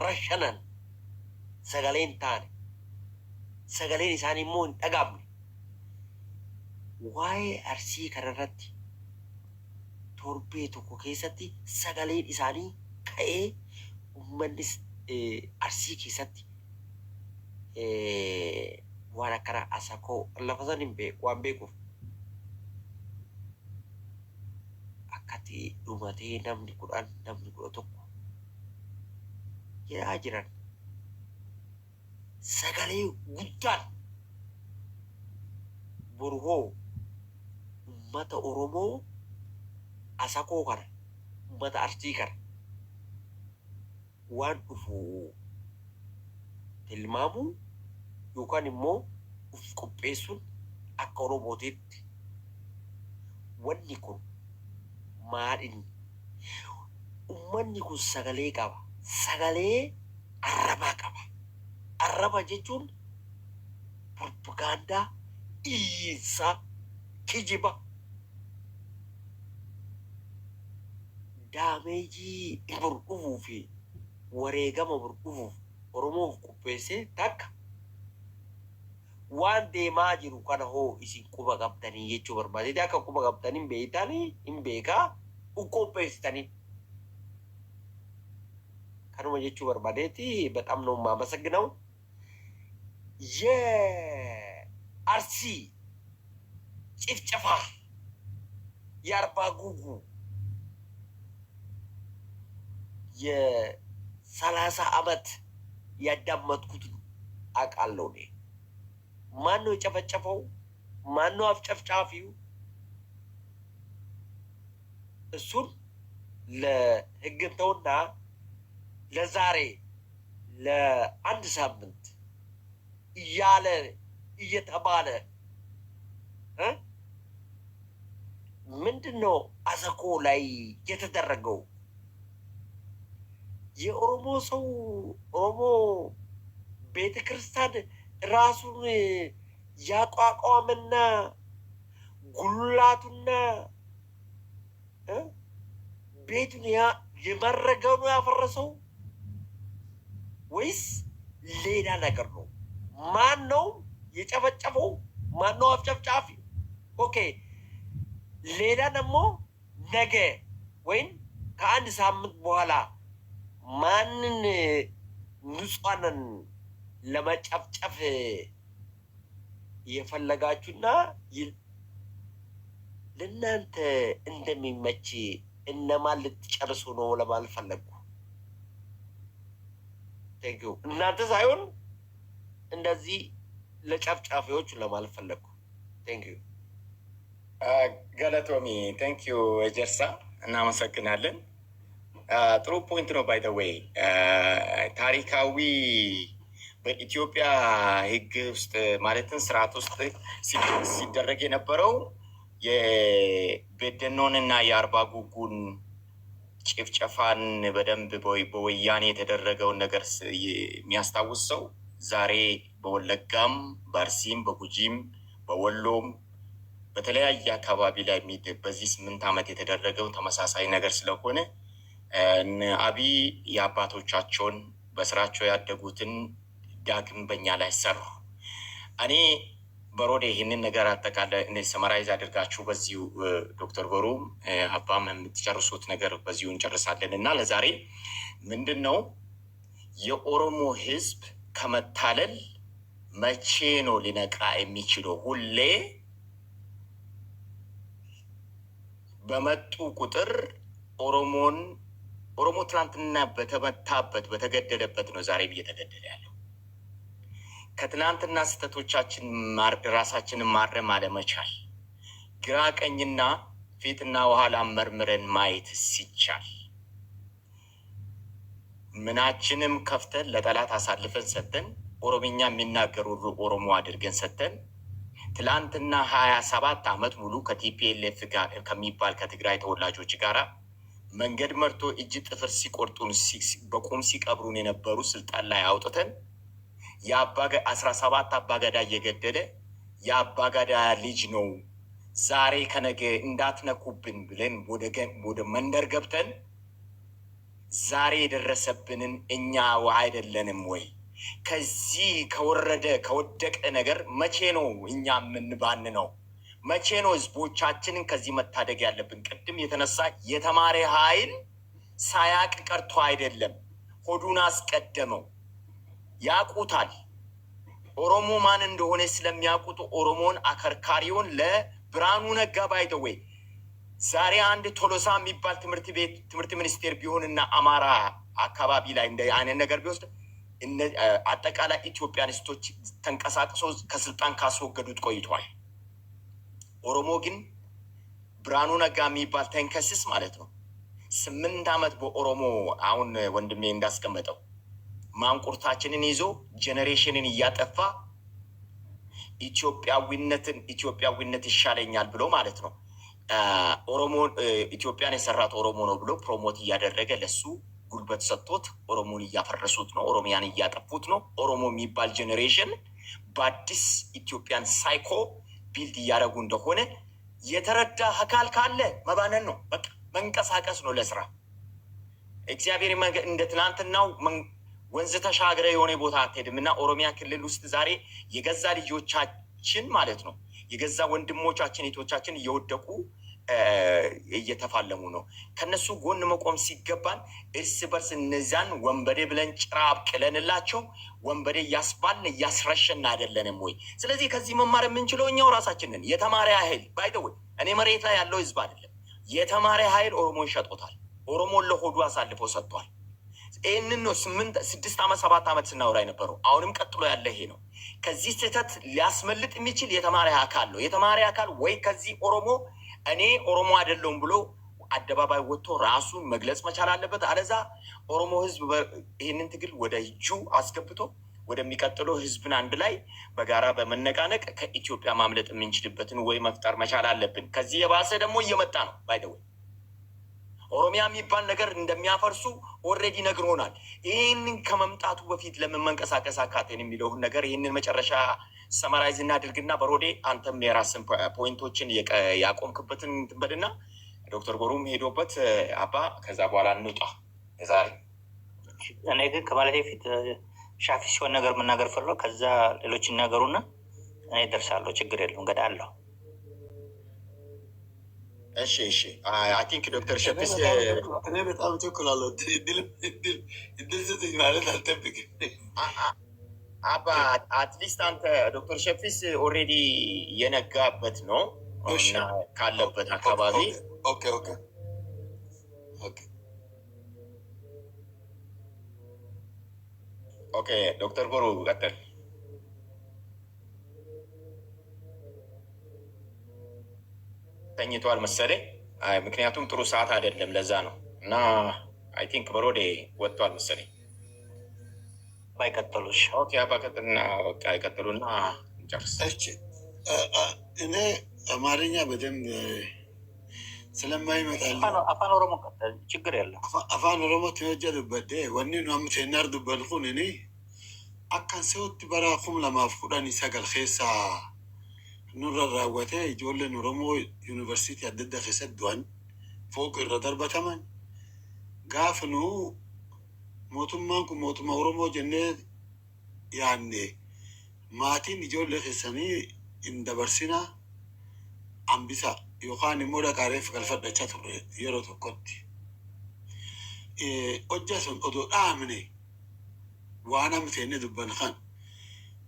rashanan sagaleen taane sagaleen isaanii immoo hin dhagaamne waa'ee Arsii kanarratti torbee tokko keessatti sagaleen isaanii ka'ee uummanni Arsii keessatti waan akkana asakoo lafa san hin beeku waan beekuuf akkati dhumatee namni 10 namni 11 jedhaa jiran sagalee guddaan borhoo uummata Oromoo asakoo kana uummata Arsii kana waan dhufu tilmaamuu yookaan immoo uf qopheessuun akka Oromootiitti wanni kun maadhin uummanni kun sagalee qaba. Sagalee arrabaa qaba. Arraba jechuun propagaandaa dhiisaa kijiba daameejii burdhufuu fi wareegama burdhufuuf Oromoof qopheessee takka waan deemaa jiru kana hoo isin quba qabdanii jechuu barbaadete akka quba qabdanii beeytanii hin beekaa qopheessitanii kanuma jechuu barbaadeti በጣም ነው የማመሰግነው። የአርሲ ጭፍጨፋ የአርባ ጉጉ የሰላሳ ዓመት ያዳመጥኩት አውቃለሁ። እኔ ማን ነው የጨፈጨፈው? ማን ነው አፍጨፍጫፊው? እሱን ለህግ ተውና ለዛሬ ለአንድ ሳምንት እያለ እየተባለ ምንድን ነው አሰኮ ላይ የተደረገው? የኦሮሞ ሰው ኦሮሞ ቤተ ክርስቲያን ራሱን ያቋቋምና ጉልላቱና ቤቱን የመረገው ነው ያፈረሰው ወይስ ሌላ ነገር ነው? ማን ነው የጨፈጨፈው? ማን ነው አፍጨፍጫፊ? ኦኬ፣ ሌላ ደግሞ ነገ ወይም ከአንድ ሳምንት በኋላ ማንን ንጹሐንን ለመጨፍጨፍ የፈለጋችሁና ለእናንተ እንደሚመች እነማን ልትጨርሱ ነው ለማለት ፈለጉ? ቴንኪው። እናንተ ሳይሆን እንደዚህ ለጨፍጫፊዎቹ ለማለት ፈለጉ። ቴንኪዩ ገለቶሚ። ቴንኪዩ ጀርሳ፣ እናመሰግናለን። ጥሩ ፖይንት ነው። ባይ ዘ ዌይ ታሪካዊ በኢትዮጵያ ሕግ ውስጥ ማለትም ስርዓት ውስጥ ሲደረግ የነበረው የቤደኖን እና የአርባ ጉጉን ጭፍጨፋን በደንብ በወያኔ የተደረገውን ነገር የሚያስታውስ ሰው ዛሬ በወለጋም፣ በአርሲም፣ በጉጂም፣ በወሎም በተለያየ አካባቢ ላይ በዚህ 8 ዓመት የተደረገው ተመሳሳይ ነገር ስለሆነ አብይ የአባቶቻቸውን በስራቸው ያደጉትን ዳግም በኛ ላይ ሰሩ። እኔ በሮዴ ይህንን ነገር አጠቃላይ ሰመራይዝ አድርጋችሁ በዚሁ ዶክተር ጎሩም አባም የምትጨርሱት ነገር በዚሁ እንጨርሳለን እና ለዛሬ ምንድን ነው የኦሮሞ ህዝብ ከመታለል መቼ ነው ሊነቃ የሚችለው? ሁሌ በመጡ ቁጥር ኦሮሞ ትናንትና በተመታበት በተገደለበት ነው ዛሬ እየተገደለ ያለው። ከትናንትና ስህተቶቻችን ራሳችንን ማረም አለመቻል፣ ግራ ቀኝና ፊትና ኋላ መርምረን ማየት ሲቻል ምናችንም ከፍተን ለጠላት አሳልፈን ሰጥተን ኦሮምኛ የሚናገሩ ኦሮሞ አድርገን ሰጥተን ትላንትና 27 ዓመት ሙሉ ከቲፒኤልኤፍ ጋር ከሚባል ከትግራይ ተወላጆች ጋራ መንገድ መርቶ እጅ ጥፍር ሲቆርጡን በቁም ሲቀብሩን የነበሩ ስልጣን ላይ አውጥተን የ17 አባገዳ እየገደለ የአባገዳ ልጅ ነው ዛሬ ከነገ እንዳትነኩብን ብለን ወደ መንደር ገብተን ዛሬ የደረሰብንን እኛ አይደለንም ወይ? ከዚህ ከወደቀ ነገር መቼ ነው እኛ የምንባን ነው? መቼ ነው ህዝቦቻችንን ከዚህ መታደግ ያለብን? ቅድም የተነሳ የተማረ ኃይል ሳያቅ ቀርቶ አይደለም፣ ሆዱን አስቀደመው። ያቁታል። ኦሮሞ ማን እንደሆነ ስለሚያውቁት ኦሮሞን አከርካሪውን ለብርሃኑ ነጋ ባይተወይ ዛሬ አንድ ቶሎሳ የሚባል ትምህርት ሚኒስቴር ቢሆንና አማራ አካባቢ ላይ እንደ አይነት ነገር ቢወስድ አጠቃላይ ኢትዮጵያኒስቶች ተንቀሳቅሶ ከስልጣን ካስወገዱት ቆይቷል። ኦሮሞ ግን ብርሃኑ ነጋ የሚባል ተንከስስ ማለት ነው 8 ዓመት በኦሮሞ አሁን ወንድሜ እንዳስቀመጠው ማንቁርታችንን ይዞ ጄኔሬሽንን እያጠፋ ኢትዮጵያዊነት ይሻለኛል ብሎ ማለት ነው ኦሮሞ ኢትዮጵያን የሰራት ኦሮሞ ነው ብሎ ፕሮሞት እያደረገ ለሱ ጉልበት ሰጥቶት ኦሮሞን እያፈረሱት ነው። ኦሮሚያን እያጠፉት ነው። ኦሮሞ የሚባል ጄኔሬሽን በአዲስ ኢትዮጵያን ሳይኮ ቢልድ እያደረጉ እንደሆነ የተረዳ አካል ካለ መባነን ነው። በቃ መንቀሳቀስ ነው ለስራ። እግዚአብሔር እንደ ትናንትናው ወንዝ ተሻግረ የሆነ ቦታ አትሄድም እና ኦሮሚያ ክልል ውስጥ ዛሬ የገዛ ልጆቻችን ማለት ነው የገዛ ወንድሞቻችን እህቶቻችን እየወደቁ እየተፋለሙ ነው። ከነሱ ጎን መቆም ሲገባን እርስ በርስ እነዚያን ወንበዴ ብለን ጭራ አብቅለንላቸው ወንበዴ እያስባልን እያስረሸን አይደለንም ወይ? ስለዚህ ከዚህ መማር የምንችለው እኛው ራሳችንን የተማረ ኃይል ባይተወይ እኔ መሬት ላይ ያለው ህዝብ አይደለም። የተማረ ኃይል ኦሮሞን ሸጦታል። ኦሮሞን ለሆዱ አሳልፎ ሰጥቷል። ይህንን ነው 6 ዓመት 7 ዓመት ስናወራ የነበረው። አሁንም ቀጥሎ ያለ ይሄ ነው። ከዚህ ስህተት ሊያስመልጥ የሚችል የተማሪ አካል ነው። የተማሪ አካል ወይ ከዚህ ኦሮሞ እኔ ኦሮሞ አይደለሁም ብሎ አደባባይ ወጥቶ ራሱን መግለጽ መቻል አለበት። አለዛ ኦሮሞ ህዝብ ይህንን ትግል ወደ እጁ አስገብቶ ወደሚቀጥለው ህዝብን አንድ ላይ በጋራ በመነቃነቅ ከኢትዮጵያ ማምለጥ የምንችልበትን ወይ መፍጠር መቻል አለብን። ከዚህ የባሰ ደግሞ እየመጣ ነው። ባይደው ኦሮሚያ የሚባል ነገር እንደሚያፈርሱ ኦልሬዲ ነግሮናል። ይህንን ከመምጣቱ በፊት ለምን መንቀሳቀስ አካቴን የሚለውን ነገር ይህንን መጨረሻ ሰመራይዝ እናድርግና በሮዴ አንተም የራስን ፖይንቶችን ያቆምክበትን ትንበልና ዶክተር ጎሩም ሄዶበት አባ ከዛ በኋላ እንውጣ ዛሬ። እኔ ግን ከማለት በፊት ሻፊ ሲሆን ነገር መናገር ፈለው ከዛ ሌሎች ይናገሩና እኔ ደርሳለሁ። ችግር የለውም ገዳ አለሁ። እሺ አይ ቲንክ ዶክተር ሸፊስ እኔ በጣም ቸኩላለሁ። እድል ስጥኝ ማለት አልጠብቅም። አባ አትሊስት አንተ ዶክተር ሸፊስ ኦልሬዲ የነጋበት ነው እና ካለበት አካባቢ ኦኬ ዶክተር ጎሩ ቀጥል። ተኝቷል መሰለኝ። ምክንያቱም ጥሩ ሰዓት አይደለም፣ ለዛ ነው እና አይ ቲንክ በሮዴ ወጥቷል መሰለኝ። ባይቀጥሉሽ ኦኬ አባ ቀጥልና በቃ ይቀጥሉና እንጨርስ። እሺ እኔ አማርኛ በደንብ ስለማይመጣልኝ አፋን ኦሮሞ ቀጥል፣ ችግር የለም። አፋን ኦሮሞ ተወጀዱበት ወኒ ነው አምቴናርዱ በልኩን እኔ አካን ሰውት በራኩም ለማፍቁዳን ይሰገል ኼሳ ኑረ ራወቴ ijoolleen oromoo yuunivarsiitii adda addaa keessatti du'an fooqi irra darbataman gaafa nu mootummaan kun mootummaa oromoo jennee yaanne maatiin ijoollee keessanii hin dabarsinaa hambisa yookaan immoo dhaqaareef galfadhachaa turre yeroo tokkotti. Hojja sun odoo dhaamne waan hamteenne dubban kan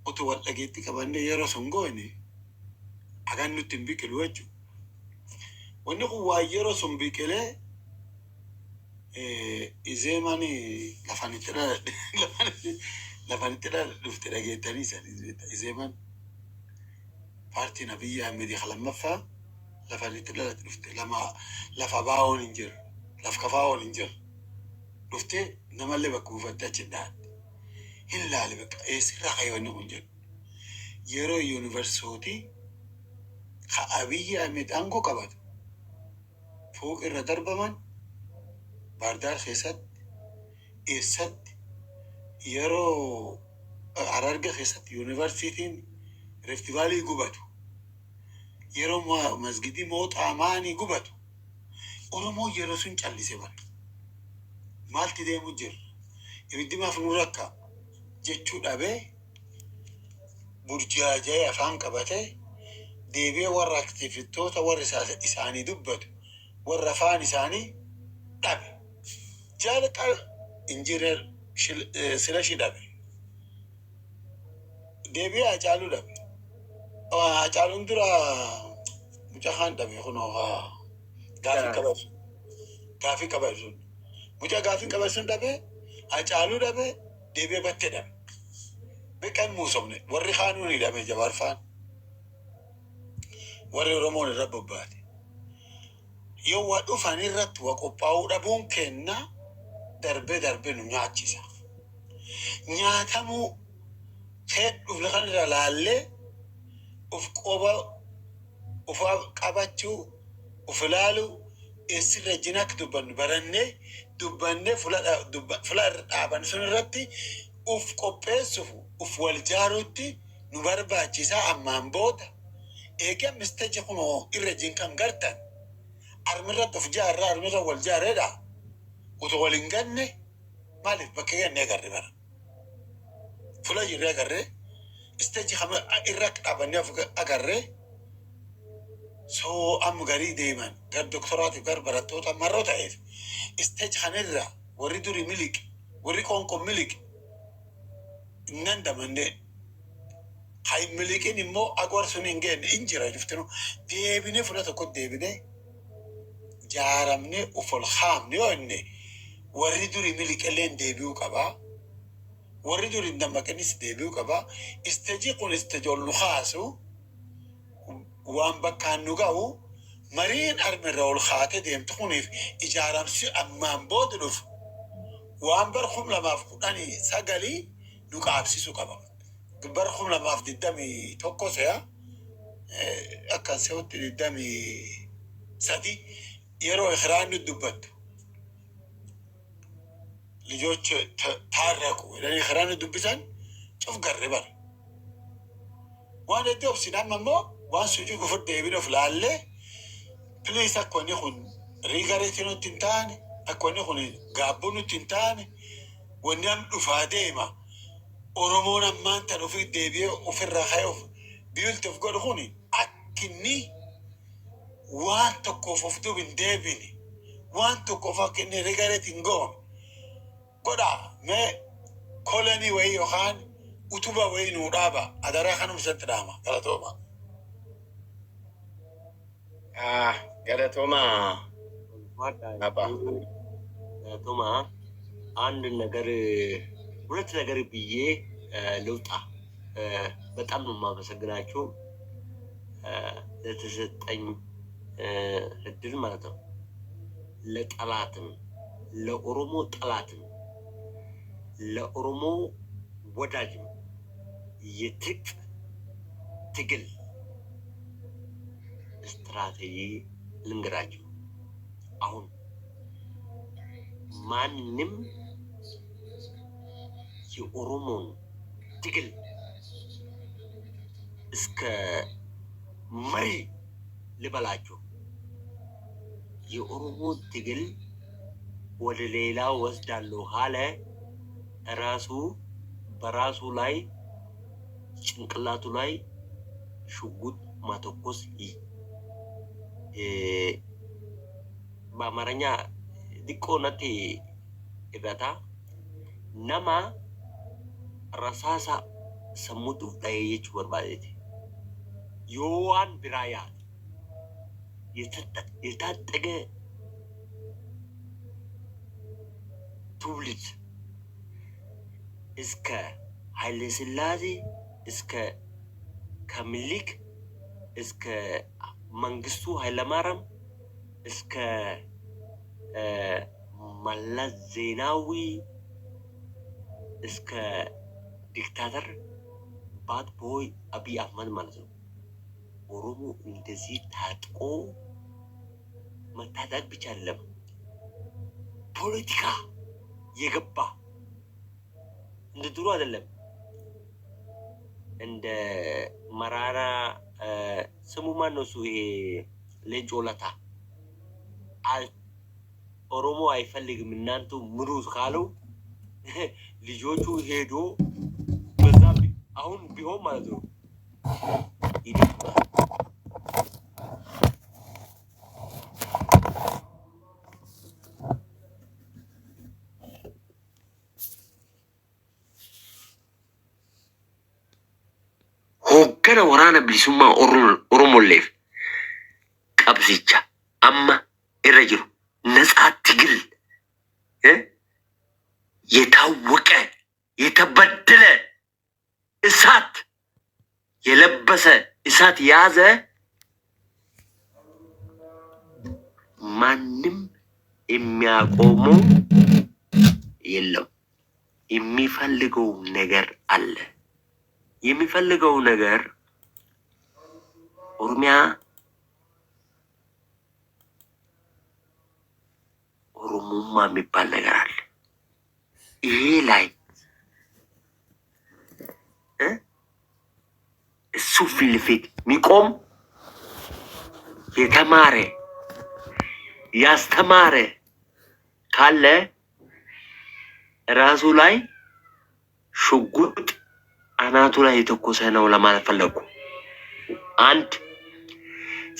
otoo wal dhageetti qabannee yeroo sun goone agan nutti hin biqilu jechuudha. Wanni kun waa yeroo sun biqilee izeemani lafanitti dhufte dhageettanii izeeman paartiin Abiyyi Ahmedii lammaffaa lafanitti dhufte lafa baa'oon hin jiru laf kafaa'oon hin jiru dhufte namallee bakka buufatte achi dhaadde hin laale bakka eessirraa kayyoonni kun jedhu yeroo yuunivarsiitii ka Abiyyi Ahmed aangoo qabatu fooqi irra darbaman Baardaar keessatti eessatti yeroo Hararge keessatti yuunivarsiitiin Rift Vaalii gubatu yeroo masgidii mooxaa maanii gubatu Oromoo yeroo sun callise bara maalti deemu jiru ibiddi maaf nu rakka jechuu dhabee burjaajee afaan qabatee deebi'ee warra aktiivittoota warra isaanii dubbatu warra afaan isaanii dhabe jaalaqa injiineer Silashii dhabe deebi'ee Hacaaluu dhabe Hacaaluun dura mucaa kaan dhabe kunoo gaafii qabatu mucaa gaafii qabatu sun dhabe Hacaaluu dhabe deebi'ee Battee dhabe beekan muusofne warri kaanuun hidhame Jawaarfaan warri Oromoon irra bobbaate yoo waa dhufan irratti waa qophaa'uu dhabuun kenna darbee nu nyaachisa. Nyaatamuu hedduu lafa irra laallee uf qoba uf qabachuu uf ilaaluu eessirra jinak dubbannee fula dhaaban sun irratti uf qopheessuuf uf wal jaaruutti nu barbaachisa ammaan booda. Eegeen misteeji kunoo irra jinkan gartan armirratti of jaarraa armirra wal jaareedha utuu wal hin ganne maaliif bakka gannee agarre bara fula jirree agarree isteeji irra dhaabannee agarree soo amma garii deeman gar doktoraatiif gar barattoota marroo ta'eef isteeji kanirra warri durii miliqe warri qoonqoon miliqe hin dandamannee hay miliqin immoo agwar sun hin geenne hin jira juftinu deebinee fula tokko deebinee jaaramnee uf ol haamne yoo inni warri duri miliqalleen deebi'uu qabaa. Warri duri dammaqanis deebi'uu qabaa. Isteejii kun isteejii ol nu kaasu waan bakkaan nu ga'u mariin armirra ol kaate deemtu kuniif ijaaramsi ammaan booda dhufu waan bar 2019 nu qaabsisu qaba. Bar 2021 se'a akka se'utti 23 yeroo ikiraan nu dubbattu ልጆች ታረቁ ለኔ خران ዱብሳን ጭፍ ገርበል ዋን ደብ ሲናመሞ ዋን ሱጁ ጉፍር ደብሮ ፍላለ ፕሊስ አኮኒ ሁን ሪጋሬቲኖ ትንታን አኮኒ ሁን ጋቡኑ ትንታን ወንያም ዱፋዴማ ኦሮሞን አማን ተሩፊ ደቢዮ ኡፍራ ኸይፍ ቢልት ፍጎድ ሁኒ አክኒ ዋን ተኮፈፍቱ ብንደብኒ ዋን ተኮፋክኒ ሪጋሬቲን ጎን Koda me koloni way yohan utuba way nudaba adara khanum sentrama galatoma galatoma apa galatoma አንድ ነገር ሁለት ነገር ብዬ ልውጣ በጣም ነው የማመሰግናችሁ ለተሰጠኝ እድል ማለት ነው ለጠላትም ለኦሮሞ ጠላትም ለኦሮሞ ወዳጅም የትግል ስትራቴጂ ልንገራችሁ። አሁን ማንም የኦሮሞን ትግል እስከ መሪ ልበላችሁ የኦሮሞ ትግል ወደ ሌላ ወስዳለሁ ካለ ራሱ በራሱ ላይ ጭንቅላቱ ላይ ሽጉጥ ማተኮስ በአማርኛ ዲቆነቴ እበታ ነማ ረሳሳ ሰሙት ዳየች ወርባዴት ዮዋን ብራያ የታጠቀ ትውልድ እስከ ኃይለ ሥላሴ እስከ ከምኒልክ እስከ መንግስቱ ኃይለማርያም እስከ መለስ ዜናዊ እስከ ዲክታተር ባድ ቦይ አብይ አህመድ ማለት ነው። ኦሮሞ እንደዚህ ታጥቆ መታጠቅ ብቻ አይደለም ፖለቲካ የገባ እንደ ድሮ አይደለም። እንደ መራራ ስሙ ማን ነው እሱ? ይሄ ሌንጮ ለታ ኦሮሞ አይፈልግም እናንተ ምሩት ካለው ልጆቹ ሄዶ በዛ አሁን ቢሆን ማለት ነው hoggana waraana bilisummaa Oromolleef qabsicha amma irra jiru ነፃ ትግል የታወቀ የተበደለ እሳት የለበሰ እሳት ያዘ ማንም የሚያቆመው የለም። የሚፈልገው ነገር አለ። የሚፈልገው ነገር ኦሮሚያ ኦሮሞማ የሚባል ነገር አለ። ይሄ ላይ እሱ ፊት ለፊት የሚቆም የተማረ ያስተማረ ካለ ራሱ ላይ ሽጉጥ አናቱ ላይ የተኮሰ ነው ለማለት ፈለጉ። አንድ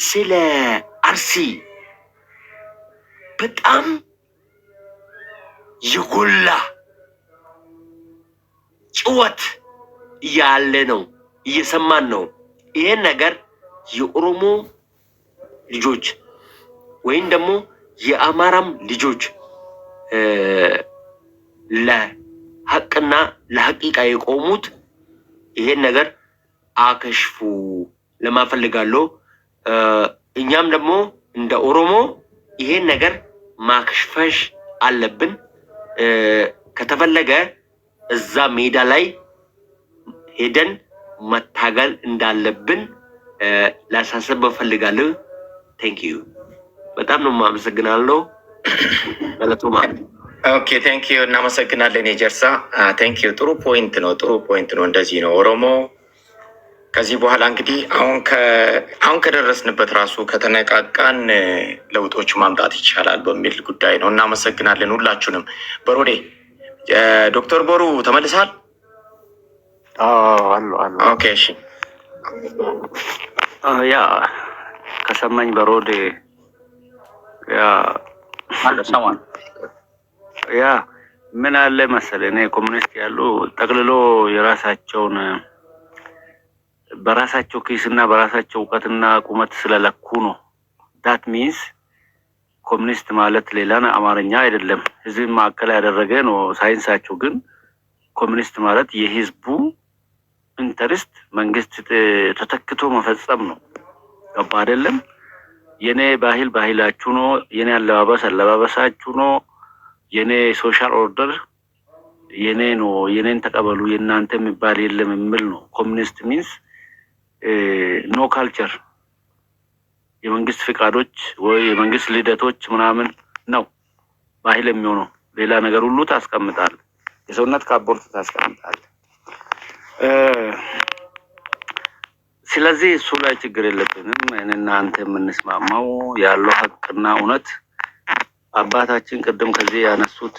ስለ አርሲ በጣም የጎላ ጭወት ያለ ነው፣ እየሰማን ነው። ይሄን ነገር የኦሮሞ ልጆች ወይም ደግሞ የአማራም ልጆች ለሐቅና ለሐቂቃ የቆሙት ይሄን ነገር አከሽፉ ለማፈልጋለሁ። እኛም ደግሞ እንደ ኦሮሞ ይሄን ነገር ማክሽፈሽ አለብን። ከተፈለገ እዛ ሜዳ ላይ ሄደን መታገል እንዳለብን ላሳስብ እፈልጋለሁ። ቴንክ ዩ በጣም ነው የማመሰግናለሁ። ገለቶማ ኦኬ ቴንክ ዩ እናመሰግናለን። የጀርሳ ቴንክ ዩ ጥሩ ፖይንት ነው። እንደዚህ ነው ኦሮሞ ከዚህ በኋላ እንግዲህ አሁን ከደረስንበት ራሱ ከተነቃቃን ለውጦቹ ማምጣት ይቻላል በሚል ጉዳይ ነው። እናመሰግናለን ሁላችሁንም። በሮዴ ዶክተር ቦሩ ተመልሳል? አሉ ኦኬ እሺ። ያ ከሰማኝ በሮዴ ያ ምን አለ መሰለህ እኔ ኮሚኒስት ያሉ ጠቅልሎ የራሳቸውን በራሳቸው ኪስና በራሳቸው እውቀትና ቁመት ስለለኩ ነው። ዳት ሚንስ ኮሚኒስት ማለት ሌላ አማርኛ አይደለም፣ ህዝብ ማዕከል ያደረገ ነው ሳይንሳቸው። ግን ኮሚኒስት ማለት የህዝቡ ኢንተርስት መንግስት ተተክቶ መፈጸም ነው። ገባ አይደለም? የኔ ባህል ባህላችሁ ነው፣ የኔ አለባበስ አለባበሳችሁ ነው፣ የኔ ሶሻል ኦርደር የኔ ነው፣ የኔን ተቀበሉ የእናንተ የሚባል የለም የሚል ነው። ኮሚኒስት ሚንስ ኖ ካልቸር፣ የመንግስት ፍቃዶች ወይ የመንግስት ልደቶች ምናምን ነው ባህል የሚሆነው። ሌላ ነገር ሁሉ ታስቀምጣል፣ የሰውነት ካፖርት ታስቀምጣል። ስለዚህ እሱ ላይ ችግር የለብንም። እኔና አንተ የምንስማማው ያለው ሀቅና እውነት አባታችን ቅድም ከዚህ ያነሱት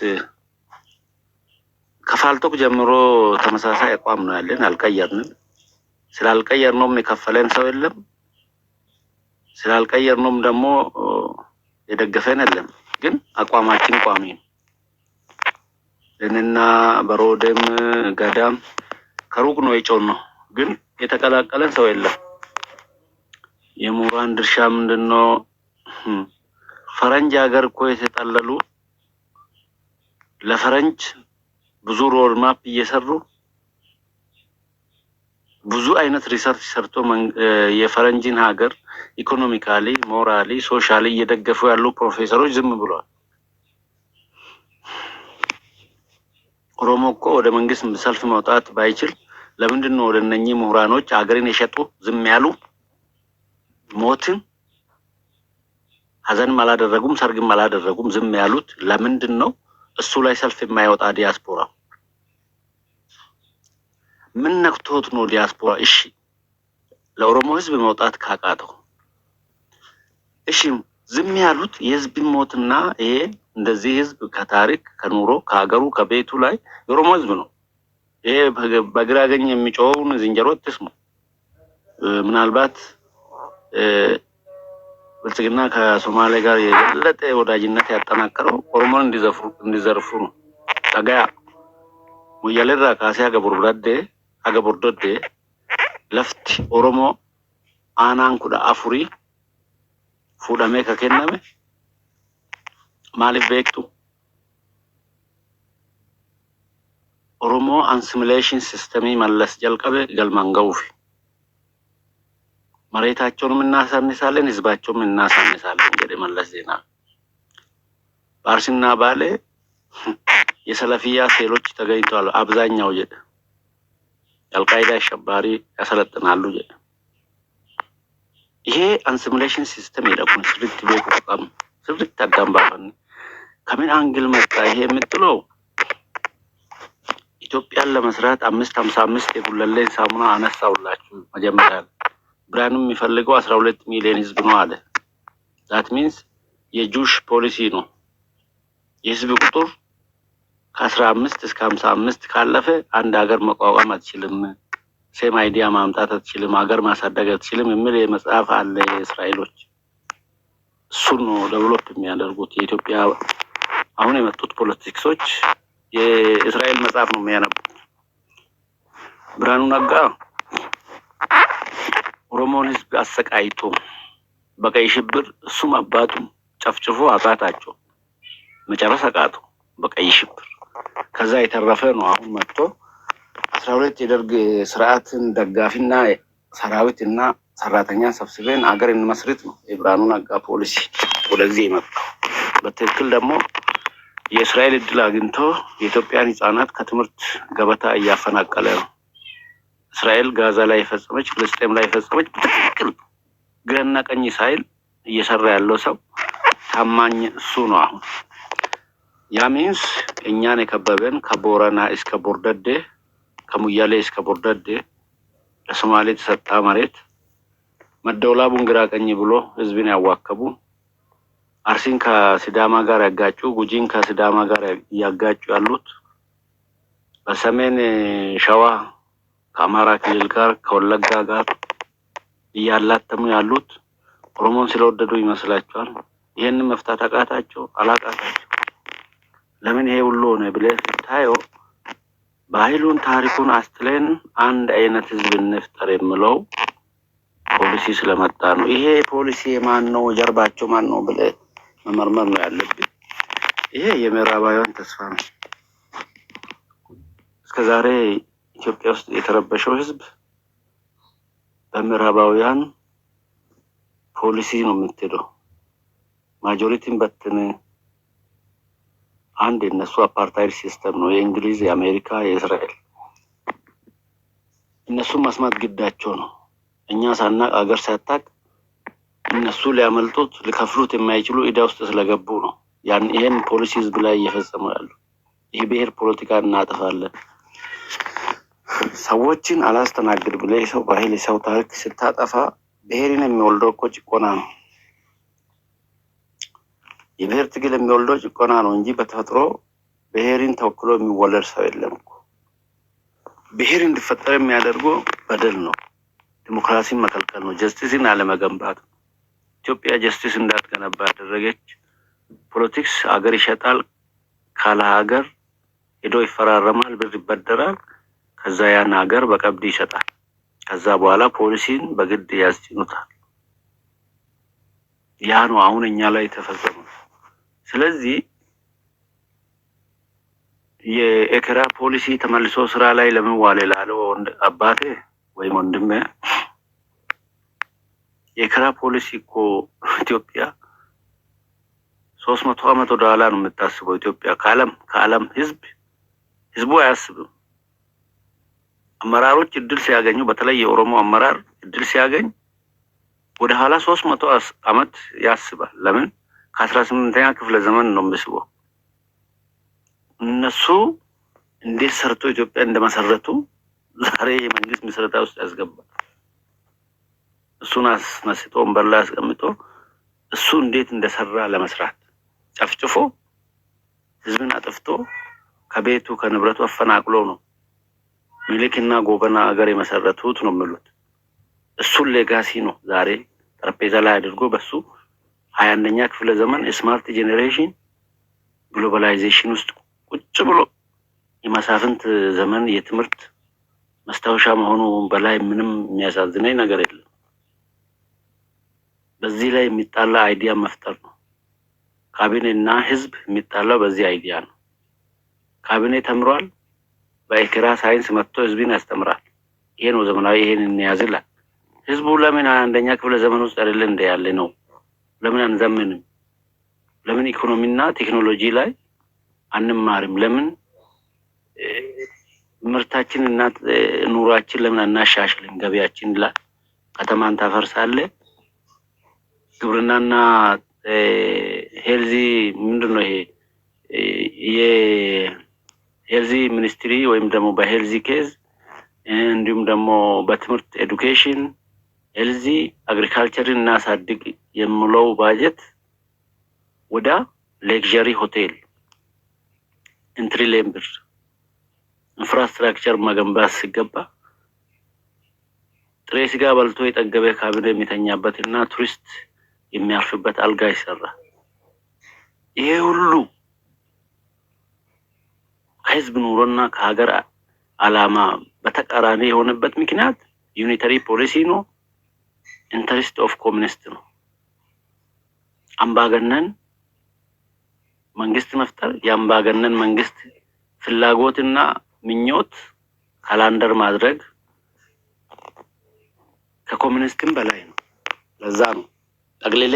ከፋልቶክ ጀምሮ ተመሳሳይ አቋም ነው ያለን፣ አልቀየርንም። ስላልቀየርነውም የከፈለን ሰው የለም፣ ስላልቀየርነውም ደግሞ የደገፈን የለም። ግን አቋማችን ቋሚ ነው። እኔና በሮደም ገዳም ከሩቅ ነው የጮን ነው፣ ግን የተቀላቀለን ሰው የለም። የምሁራን ድርሻ ምንድነው? ፈረንጅ ሀገር እኮ የተጠለሉ ለፈረንጅ ብዙ ሮድ ማፕ እየሰሩ ብዙ አይነት ሪሰርች ሰርቶ የፈረንጅን ሀገር ኢኮኖሚካሊ፣ ሞራሊ፣ ሶሻሊ እየደገፉ ያሉ ፕሮፌሰሮች ዝም ብለዋል። ኦሮሞ እኮ ወደ መንግስት ሰልፍ መውጣት ባይችል ለምንድን ነው ወደ እነኚህ ምሁራኖች ሀገርን የሸጡ ዝም ያሉ? ሞትን ሀዘንም አላደረጉም፣ ሰርግም አላደረጉም፣ ዝም ያሉት ለምንድን ነው? እሱ ላይ ሰልፍ የማይወጣ ዲያስፖራ ምን ነክቶት ነው? ዲያስፖራ እሺ ለኦሮሞ ህዝብ መውጣት ካቃተው እሺ ዝም ያሉት የህዝብ ሞትና ይሄ እንደዚህ ህዝብ ከታሪክ ከኑሮ ከሀገሩ ከቤቱ ላይ የኦሮሞ ህዝብ ነው። ይሄ በግራ ገኝ የሚጮኸውን ዝንጀሮ ትስሙ። ምናልባት ብልጽግና ከሶማሌ ጋር የበለጠ ወዳጅነት ያጠናከረው ኦሮሞን እንዲዘርፉ ነው። ታጋያ ሙያሌራ ካሴ አገቡርዶዴ ለፍት ኦሮሞ አናን ኩዳ አፉሪ ፉዳሜ ከከነመ ማሊፍ ቤክቱ ኦሮሞ አንሲሚሌሽን ሲስተም መለስ ጀልቀበ ገልማንገውፍ መሬታቸውንም እናሳንሳለን፣ ህዝባቸውንም እናሳንሳለን። እንግዲህ መለስ ዜና ባርሲና ባሌ የሰለፊያ ሴሎች ተገኝተዋል። አብዛኛው የአልቃይዳ አሸባሪ ያሰለጥናሉ። ይሄ አንሲሚሌሽን ሲስተም የደቁን ስሪት ቤት ተቋም ስሪት ተዳምባፈን ከምን አንግል መጣ ይሄ የምትለው? ኢትዮጵያን ለመስራት 555 የጉለሌን ሳሙና አነሳውላችሁ መጀመሪያ። ብርሃኑ የሚፈልገው 12 ሚሊዮን ህዝብ ነው አለ። ዛት ሚንስ የጁሽ ፖሊሲ ነው። የህዝብ ቁጥር ከ15 እስከ 55 ካለፈ አንድ ሀገር መቋቋም አትችልም፣ ሴም አይዲያ ማምጣት አትችልም፣ ሀገር ማሳደግ አትችልም የሚል የመጽሐፍ አለ የእስራኤሎች። እሱን ነው ዴቨሎፕ የሚያደርጉት የኢትዮጵያ አሁን የመጡት ፖለቲክሶች የእስራኤል መጽሐፍ ነው የሚያነቡት። ብርሃኑ ነጋ ኦሮሞን ህዝብ አሰቃይቶ በቀይ ሽብር እሱም አባቱም ጨፍጭፎ አቃታቸው፣ መጨረስ አቃቱ። በቀይ ሽብር። ከዛ የተረፈ ነው አሁን መጥቶ 12 የደርግ ስርዓትን ደጋፊና ሰራዊትና ሰራተኛ ሰብስበን አገር እንመስርት ነው የብርሃኑ ነጋ ፖሊሲ ወደዚህ የመጣው። በትክክል ደግሞ የእስራኤል እድል አግኝቶ የኢትዮጵያን ህጻናት ከትምህርት ገበታ እያፈናቀለ ነው። እስራኤል ጋዛ ላይ የፈጸመች፣ ፍልስጤም ላይ የፈጸመች በትክክል ግራና ቀኝ ሳይል እየሰራ ያለው ሰው ታማኝ እሱ ነው። አሁን ያ ሚንስ እኛን የከበበን ከቦረና እስከ ቦርደዴ ከሙያሌ እስከ ቦርደዴ ለሶማሌ የተሰጣ መሬት መደወላቡን ግራ ቀኝ ብሎ ህዝብን ያዋከቡ አርሲን ከሲዳማ ጋር ያጋጩ ጉጂን ከሲዳማ ጋር ያጋጩ ያሉት በሰሜን ሸዋ ከአማራ ክልል ጋር ከወለጋ ጋር እያላተሙ ያሉት ኦሮሞን ስለወደዱ ይመስላችኋል? ይሄንን መፍታት አቃታቸው? አላቃታቸው። ለምን ይሄ ሁሉ ሆነ ብለህ ስታየው ባህሉን ታሪኩን አስትለን አንድ አይነት ህዝብ እንፍጠር የምለው ፖሊሲ ስለመጣ ነው። ይሄ ፖሊሲ ማን ነው ጀርባቸው ማን ነው ብለህ መመርመር ነው ያለብን። ይሄ የምዕራባውያን ተስፋ ነው። እስከዛሬ ኢትዮጵያ ውስጥ የተረበሸው ህዝብ በምዕራባውያን ፖሊሲ ነው የምትሄደው። ማጆሪቲን በትን አንድ የነሱ አፓርታይድ ሲስተም ነው፣ የእንግሊዝ፣ የአሜሪካ፣ የእስራኤል። እነሱን ማስማት ግዳቸው ነው። እኛ ሳናቅ አገር ሳታቅ እነሱ ሊያመልጡት ሊከፍሉት የማይችሉ ዕዳ ውስጥ ስለገቡ ነው ይሄን ፖሊሲ ህዝብ ላይ እየፈጸሙ ያሉ። ይህ ብሔር ፖለቲካ እናጠፋለን ሰዎችን አላስተናግድ ብለህ የሰው ባህል የሰው ታሪክ ስታጠፋ ብሔርን የሚወልደው እኮ ጭቆና ነው። የብሔር ትግል የሚወልደው ጭቆና ነው እንጂ በተፈጥሮ ብሔርን ተወክሎ የሚወለድ ሰው የለም እኮ። ብሔር እንዲፈጠር የሚያደርገው በደል ነው፣ ዲሞክራሲን መከልከል ነው፣ ጀስቲስን አለመገንባት። ኢትዮጵያ ጀስቲስ እንዳትገነባ ያደረገች ፖለቲክስ አገር ይሸጣል፣ ካለ ሀገር ሄዶ ይፈራረማል፣ ብር ይበደራል፣ ከዛ ያን ሀገር በቀብድ ይሸጣል። ከዛ በኋላ ፖሊሲን በግድ ያስጭኑታል። ያ ነው አሁን እኛ ላይ ተፈጸመ። ስለዚህ የኤክራ ፖሊሲ ተመልሶ ስራ ላይ ለምን ዋለ ላለው አባቴ ወይም ወንድሜ፣ የኤክራ ፖሊሲ እኮ ኢትዮጵያ 300 ዓመት ወደ ኋላ ነው የምታስበው። ኢትዮጵያ ከዓለም ህዝቡ አያስብም። አመራሮች እድል ሲያገኙ፣ በተለይ የኦሮሞ አመራር እድል ሲያገኝ ወደ ኋላ 300 ዓመት ያስባል። ለምን? ከ18ኛ ክፍለ ዘመን ነው የሚስበው። እነሱ እንዴት ሰርቶ ኢትዮጵያ እንደመሰረቱ ዛሬ የመንግስት ምስረታ ውስጥ ያስገባል። እሱን አስመስቶ ወንበር ላይ አስቀምጦ እሱ እንዴት እንደሰራ ለመስራት ጨፍጭፎ ህዝብን አጥፍቶ ከቤቱ ከንብረቱ አፈናቅሎ ነው ሚሊክና ጎበና አገር የመሰረቱት ነው የሚሉት። እሱን ሌጋሲ ነው ዛሬ ጠረጴዛ ላይ አድርጎ በሱ 21ኛ ክፍለ ዘመን ስማርት ጄኔሬሽን ግሎባላይዜሽን ውስጥ ቁጭ ብሎ የመሳፍንት ዘመን የትምህርት መስታወሻ መሆኑ በላይ ምንም የሚያሳዝነኝ ነገር የለም። በዚህ ላይ የሚጣላ አይዲያ መፍጠር ነው። ካቢኔና ህዝብ የሚጣላው በዚህ አይዲያ ነው። ካቢኔ ተምሯል፣ በኤክራ ሳይንስ መጥቶ ህዝብን ያስተምራል። ይሄ ነው ዘመናዊ፣ ይሄን እንያዝላል። ህዝቡ ለምን 21ኛ ክፍለ ዘመን ውስጥ አይደለ እንደ ያለ ነው? ለምን አንዘምንም? ለምን ኢኮኖሚና ቴክኖሎጂ ላይ አንማርም? ለምን ምርታችን እና ኑሯችን ለምን አናሻሽልም? ገበያችን ላይ ከተማን ታፈርሳለህ። ግብርናና ሄልዚ ምንድነው ይሄ የሄልዚ ሚኒስትሪ ወይም ደግሞ በሄልዚ ኬዝ እንዲሁም ደግሞ በትምህርት ኤዱኬሽን ሄልዚ አግሪካልቸርን እናሳድግ የምለው ባጀት ወደ ሌክዠሪ ሆቴል ኢንትሪ ሌምብር ኢንፍራስትራክቸር መገንባት ሲገባ ጥሬ ስጋ በልቶ የጠገበ ካቢኔ የሚተኛበትና ቱሪስት የሚያርፍበት አልጋ ይሰራል። ይሄ ሁሉ ከህዝብ ኑሮና ከሀገር አላማ በተቃራኒ የሆነበት ምክንያት ዩኒተሪ ፖሊሲ ነው፣ ኢንተረስት ኦፍ ኮሚኒስት ነው። አምባገነን መንግስት መፍጠር የአምባገነን መንግስት ፍላጎትና ምኞት ካላንደር ማድረግ ከኮሙኒስትም በላይ ነው። ለዛ ነው ጠቅልሌ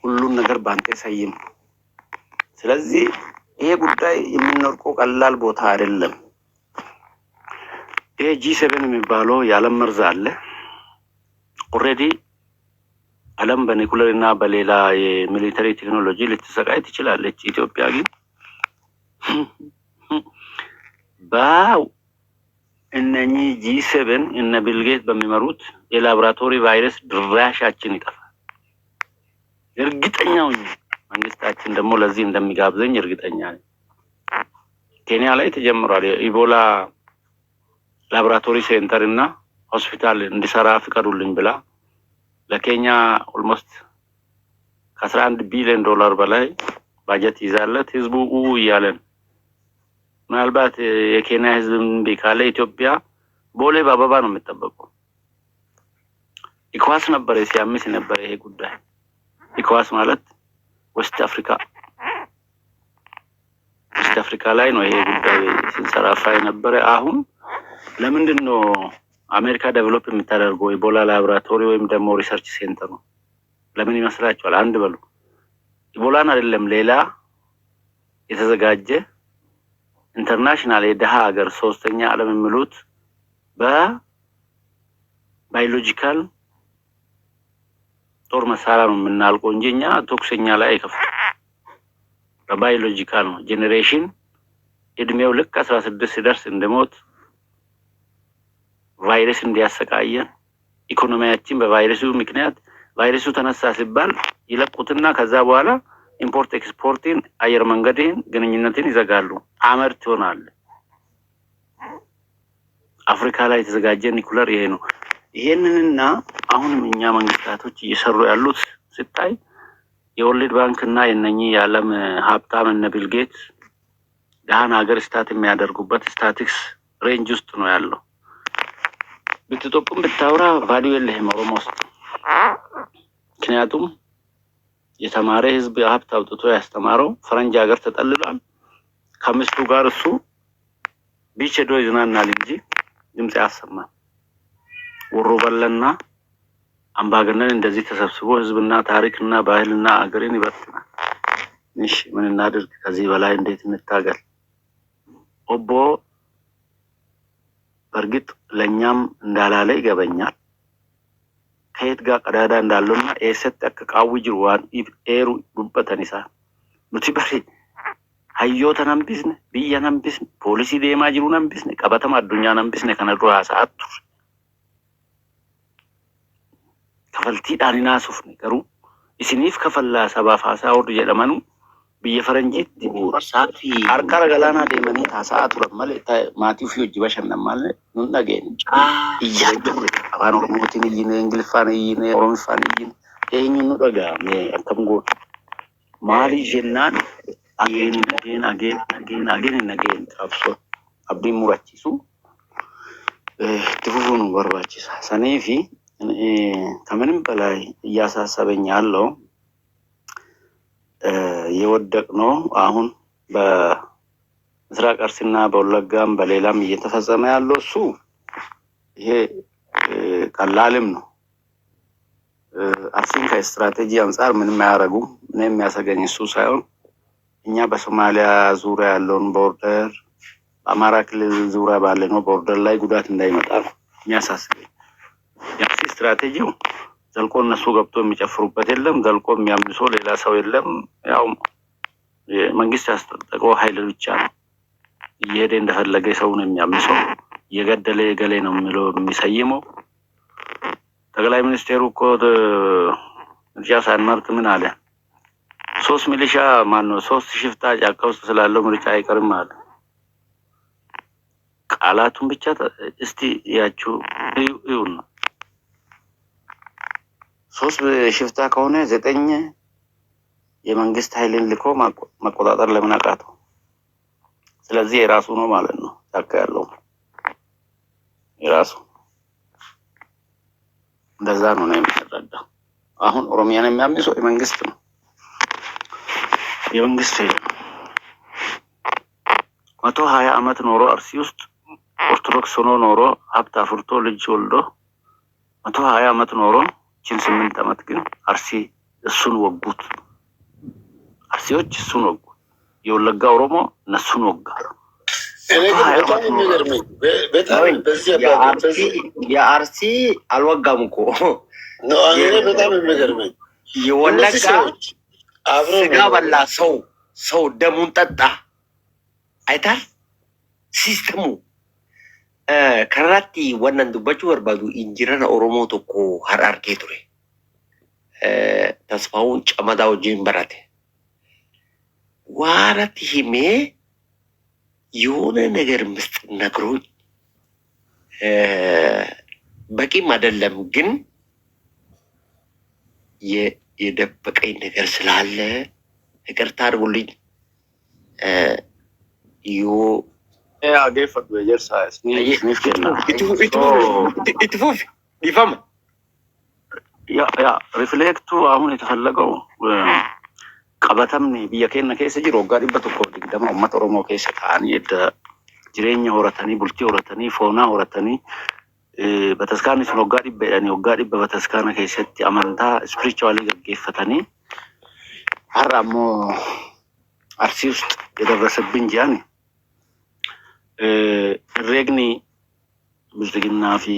ሁሉን ነገር ባንተ ሰይም። ስለዚህ ይሄ ጉዳይ የሚኖርቀው ቀላል ቦታ አይደለም። ይሄ G7 የሚባለው የዓለም መርዝ አለ። ኦልሬዲ ዓለም በኒኩለር እና በሌላ የሚሊተሪ ቴክኖሎጂ ልትሰቃይ ትችላለች። ኢትዮጵያ ግን ባው እነኚህ G7 እነ ቢልጌት በሚመሩት የላቦራቶሪ ቫይረስ ድራሻችን ይጠፋል። እርግጠኛው መንግስታችን ደግሞ ለዚህ እንደሚጋብዘኝ እርግጠኛ ነኝ። ኬንያ ላይ ተጀምሯል። የኢቦላ ላቦራቶሪ ሴንተር እና ሆስፒታል እንዲሰራ ፍቀዱልኝ ብላ ለኬንያ ኦልሞስት ከ11 ቢሊዮን ዶላር በላይ ባጀት ይዛለት ህዝቡ እያለን ምናልባት የኬንያ ህዝብ ቢካለ ኢትዮጵያ ቦሌ በአበባ ነው የምትጠበቀው። ኢኳስ ነበር ሲያምስ ነበር ይሄ ጉዳይ። ኢኳስ ማለት ዌስት አፍሪካ ላይ ነው ይሄ ጉዳይ ሲንሰራፋ የነበረ። አሁን ለምንድን ነው አሜሪካ ዴቨሎፕ የምታደርገው ኢቦላ ላቦራቶሪ ወይም ደግሞ ሪሰርች ሴንተር ነው? ለምን ይመስላችኋል? አንድ በሉ። ኢቦላን አይደለም ሌላ የተዘጋጀ ኢንተርናሽናል የደሃ ሀገር ሶስተኛ ዓለም የሚሉት በባዮሎጂካል ጦር መሳሪያ ነው የምናልቀው እንጂ እኛ ቶክስኛ ላይ አይከፍም። በባዮሎጂካል ነው። ጄኔሬሽን እድሜው ልክ 16 ሲደርስ እንደሞት ቫይረስ እንዲያሰቃየን ኢኮኖሚያችን በቫይረሱ ምክንያት ቫይረሱ ተነሳ ሲባል ይለቁትና ከዛ በኋላ ኢምፖርት ኤክስፖርትን አየር መንገድን ግንኙነትን ይዘጋሉ። አመርት ይሆናል። አፍሪካ ላይ የተዘጋጀ ኒኩለር ይሄ ነው። ይሄንንና አሁንም እኛ መንግስታቶች እየሰሩ ያሉት ሲታይ የወርልድ ባንክ እና የነኚህ የዓለም ሀብታም እነ ቢል ጌት ደሃን ሀገር ስታት የሚያደርጉበት ስታቲክስ ሬንጅ ውስጥ ነው ያለው። ብትጠቁም ብታወራ ቫልዩ የለህም ኦሮሞ ውስጥ። ምክንያቱም የተማረ ህዝብ ሀብት አውጥቶ ያስተማረው ፈረንጅ ሀገር ተጠልሏል። ከምስቱ ጋር እሱ ቢች ሄዶ ይዝናናል እንጂ ድምፅ ያሰማል። ወሮ በለና አምባገነን እንደዚህ ተሰብስቦ ህዝብና ታሪክና ባህልና አገርን ይበትናል። እሺ ምን እናድርግ? ከዚህ በላይ እንዴት እንታገል? ኦቦ በርግጥ ለኛም እንዳላለ ይገበኛል። ከየት ጋር ቀዳዳ እንዳለውና ኤሰት አከቃው ጅሩዋን ኤሩ ዱበተኒሳ ኑቲ በሪ hayyoota nambisne biyya nambisne poolisii deemaa jiru nambisne qabatama addunyaa nambisne kana dura haasa'attu kafaltiidhaan hinaasufne garuu isiniif kafallaa sabaaf haasaa warri jedhamanu biyya faranjiitti harkara galaanaa deemanii haasa'aa turan malee maatii ofii hojii bashannan malee nun dhageenye iyyaa ture afaan oromootiin iyyine ingiliffaan iyyine oromiffaan iyyine eenyuun nu dhaga'ame akkam goota maaliif jennaan again qabso abdiin murachiisu itti fufuun barbaachisa. Saniifi ከምንም በላይ እያሳሰበኝ ያለው የወደቅነው አሁን በምስራቅ አርሲና በወለጋም በሌላም እየተፈጸመ ያለው እሱ ይሄ ቀላልም ነው። አርሲን ከስትራቴጂ አንፃር ምንም አያረጉም። ምንም የሚያሰገኝ እሱ ሳይሆን እኛ በሶማሊያ ዙሪያ ያለውን ቦርደር በአማራ ክልል ዙሪያ ባለነው ቦርደር ላይ ጉዳት እንዳይመጣ ነው የሚያሳስበኝ። ያቺ ስትራቴጂው ዘልቆ እነሱ ገብቶ የሚጨፍሩበት የለም፣ ዘልቆ የሚያምሶ ሌላ ሰው የለም። ያው መንግስት ያስጠቀው ኃይል ብቻ ነው እየሄደ እንደፈለገ ሰውን የሚያምሰው እየገደለ ገሌ ነው የሚለው የሚሰይመው። ጠቅላይ ሚኒስቴሩ እኮ ምርጫ ሳንመርጥ ምን አለ? 3 ሚሊሻ ማነው 3 ሽፍታ ጫካ ውስጥ ስላለው ምርጫ አይቀርም አለ። ቃላቱን ብቻ እስቲ ያችሁ ይሁን። 3 ሽፍታ ከሆነ 9 የመንግስት ኃይልን ልኮ መቆጣጠር ለምን አቃተው? ስለዚህ የራሱ ነው ማለት ነው። ጫካ ያለው የራሱ እንደዛ ነው የሚረዳው። አሁን ኦሮሚያን የሚያምሰው የመንግስት ነው። የመንግስት 120 ዓመት ኖሮ አርሲ ውስጥ ኦርቶዶክስ ሆኖ ኖሮ ሀብት አፍርቶ ልጅ ወልዶ 120 ዓመት ኖሮ ችን 8 ዓመት ግን አርሲ እሱን ወጉት። አርሲዎች እሱን ወጉ። የወለጋ ኦሮሞ እነሱን ወጋ። የአርሲ አልወጋም እኮ በጣም የሚገርመኝ የወለጋ ስጋ በላ ሰው ደሙን ጠጣ። አይታል ሲስተሙ ከራቲ ወነን ዱበቹ በርባዱ ኢንጂነር ኦሮሞ ቶኮ ሀራርጌ ቱሬ ተስፋውን ጨመዳው ጂን በራቴ ዋራት ሂሜ የሆነ ነገር ምስጥ ነግሮኝ በቂም አይደለም ግን የደበቀኝ ነገር ስላለ ይቅርታ አድርጉልኝ። ሪፍሌክቱ አሁን የተፈለገው ቀበተምኒ ብየ ኬነ ኬሰ ጅሩ ወጋ ዲበ ቶኮ ዲግደማ ኡመት ኦሮሞ ኬሰ ታኒ ጅሬኛ ሆረተኒ ቡልቲ ሆረተኒ ፎና ሆረተኒ በተስካኒ ሱን ወጋ ዲበ ዳኒ ወጋ ዲበ በተስካነ ኬሰቲ አመንታ ስፒሪቹዋሊ ገጌፈተኒ ሀራሞ አርሲ ውስጥ የደረሰብኝ ጃኒ ሬግኒ ብልጽግና ፊ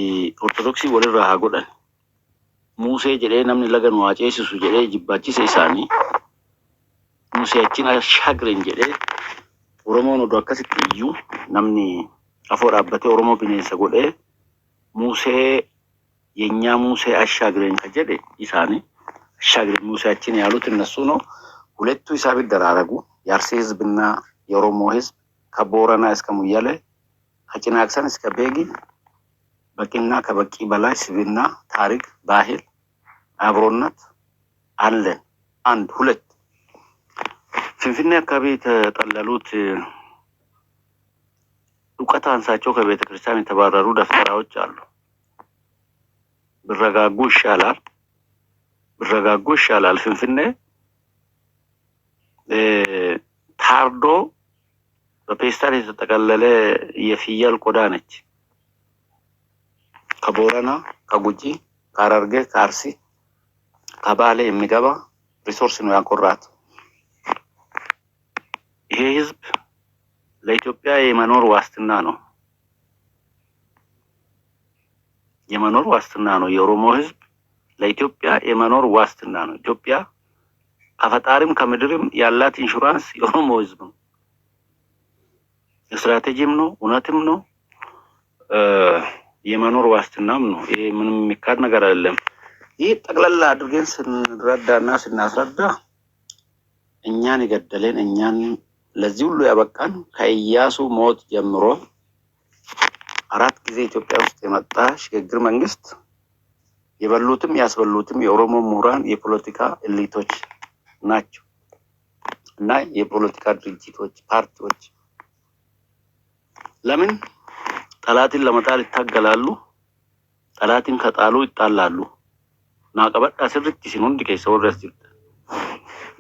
ኦርቶዶክሲ ወልራ ሀጎዳን ሙሴ ጀዴ ነምኒ ለገን ዋጬሲሱ ጀዴ ጅባቺሰ ኢሳኒ ሙሴያችን አሻግረን ጀዴ ኦሮሞን ወደ አከሲት እዩ ነምኒ አፎር አበቴ ኦሮሞ ቢኔሰ ጎዴ ሙሴ የኛ ሙሴ አሻግረን ከጀዴ ኢሳኒ አሻግረን ሙሴያችን ያሉት እነሱ ነው። ሁለቱ ሂሳብ ይደራረጉ። የአርሲ ህዝብና የኦሮሞ ህዝብ ከቦረና እስከ ሙያሌ ከጭናክሰን እስከ ቤጊ በቂና ከበቂ በላይ ስብና ታሪክ ባህል አብሮነት አለን። አንድ ሁለት ፍንፍኔ አካባቢ የተጠለሉት እውቀት አንሳቸው ከቤተ ክርስቲያን የተባረሩ ደፍተራዎች አሉ። ብረጋጉ ይሻላል። ፍንፍኔ ታርዶ በፔስታል የተጠቀለለ የፍየል ቆዳ ነች። ከቦረና ከጉጂ ከሐረርጌ ከአርሲ ከባሌ የሚገባ ሪሶርስ ነው ያቆራት። ይሄ ህዝብ ለኢትዮጵያ የመኖር ዋስትና ነው። የኦሮሞ ህዝብ ለኢትዮጵያ የመኖር ዋስትና ነው። ኢትዮጵያ ከፈጣሪም ከምድርም ያላት ኢንሹራንስ የኦሮሞ ህዝብ ነው። ስትራቴጂም ነው፣ እውነትም ነው፣ የመኖር ዋስትናም ነው። ይሄ ምንም የሚካድ ነገር አይደለም። ይህ ጠቅላላ አድርገን ስንረዳና ስናስረዳ እኛን የገደለን እኛን ለዚህ ሁሉ ያበቃን ከኢያሱ ሞት ጀምሮ 4 ጊዜ ኢትዮጵያ ውስጥ የመጣ ሽግግር መንግስት የበሉትም ያስበሉትም የኦሮሞ ምሁራን የፖለቲካ ኤሊቶች ናቸው እና የፖለቲካ ድርጅቶች ፓርቲዎች ለምን ጠላትን ለመጣል ይታገላሉ? ጠላትን ከጣሉ ይጣላሉ። ናቀበጣ ስርት ሲኑን ዲከሰ ወረስ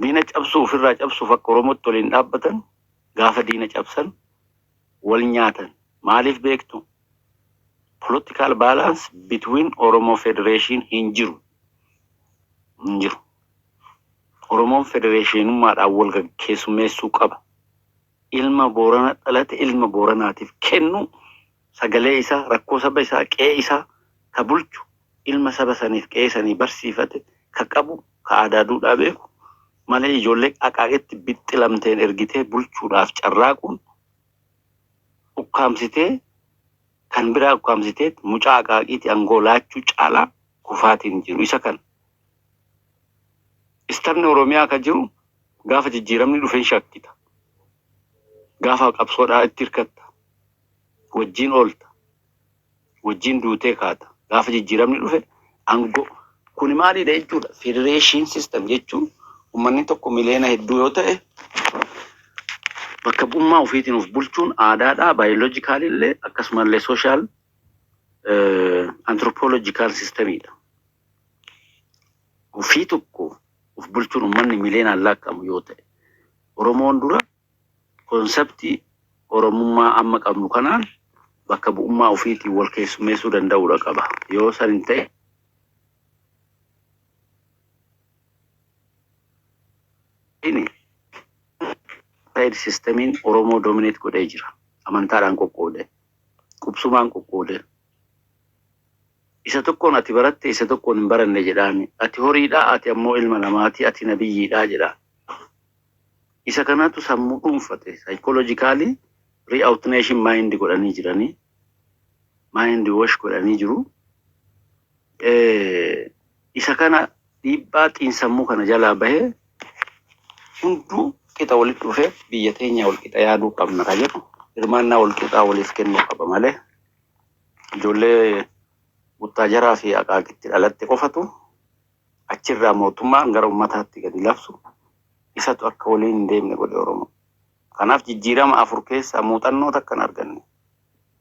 ዲነ ጨብሱ ፍራ ጨብሱ ፈቅ ኦሮሞት ቶሊን ዳበተን ጋፈ ዲነ ጨብሰን ወልኛተን ማሊፍ ቤክቱ ፖለቲካል ባላንስ ቢትዊን ኦሮሞ ፌዴሬሽን እንጅሩ ኦሮሞ ፌዴሬሽኑ ማዳወል ከሱሜሱ ቀባ ኢልማ ቦረና ጠላት ኢልማ ቦረናቲፍ ከኑ ሰገሌ ኢሳ ረኮ ሰበ ኢሳ ቄ ኢሳ ከቡልቹ ኢልማ ሰበሰኒፍ ቄ ሰኒ በርሲፈት ከቀቡ ከአዳዱ ዳቤኩ ማለ ይጆሌ አቃቂት ቢጥለምቴን እርጊቴ ቡልቹ ዳፍ ጨራቁን ኡካምሲቴ ከንብራ ኡካምሲቴ ሙጫ አቃቂት አንጎላቹ ጫላ ኩፋቲን ጅሩ ይሰከን ኢስተርን ኦሮሚያ ከጅሩ ጋፈ ጅጅረምኒ ዱፌን ሻክቲታ ጋፋ ቀብሶዳ እትርከታ ወጂን ኦልታ ወጂን ዱቴ ካታ ጋፈ ጅጅረምኒ ዱፌ አንጎ ኩኒ ማሊ ደጁ ፌዴሬሽን ሲስተም ጀቹ ኡመኒ tokko ሚሊዮና ሄዱ yote bakka bummaa ofiitiin of bulchuun aadaadha biologically akkasumallee social anthropological systemidha ofii tokko of bulchuun ummanni miliyoonaan lakkaa'amu yoo ta'e ኦሮሞን ዱራ ኮንሰፕቲ ኦሮሙማ አማ ቀብኑ ከናን bakka bu'ummaa ofiitii wal keessummeessuu danda'uudha qaba. Yoo san hin ta'e Paid sistemiin Oromoo dominate godhee jira. Amantaadhaan qoqqoode, qubsumaan qoqqoode. Isa tokkoon ati baratte, isa tokkoon hin baranne jedhaani. Ati horiidhaa, ati ammoo ilma namaati, ati nabiyyiidhaa jedha. Isa kanatu sammuu dhuunfate. Psychologically re-outination mind godhanii jiranii. Mind wash godhanii jiru. Isa kana dhiibbaa xiinsammuu kana jalaa bahee hunduu qixa walitti dhufee biyya teenya wal qixa yaaduu qabna kan jedhu hirmaannaa wal qixaa waliif kennuu qaba malee ijoollee buttaajaraa fi aqaaqitti dhalatte qofatu achirraa mootummaan gara ummataatti gadi labsu isatu akka waliin hin deemne godhe Oromoo. Kanaaf jijjiirama afur keessa muuxannoo takkan arganne.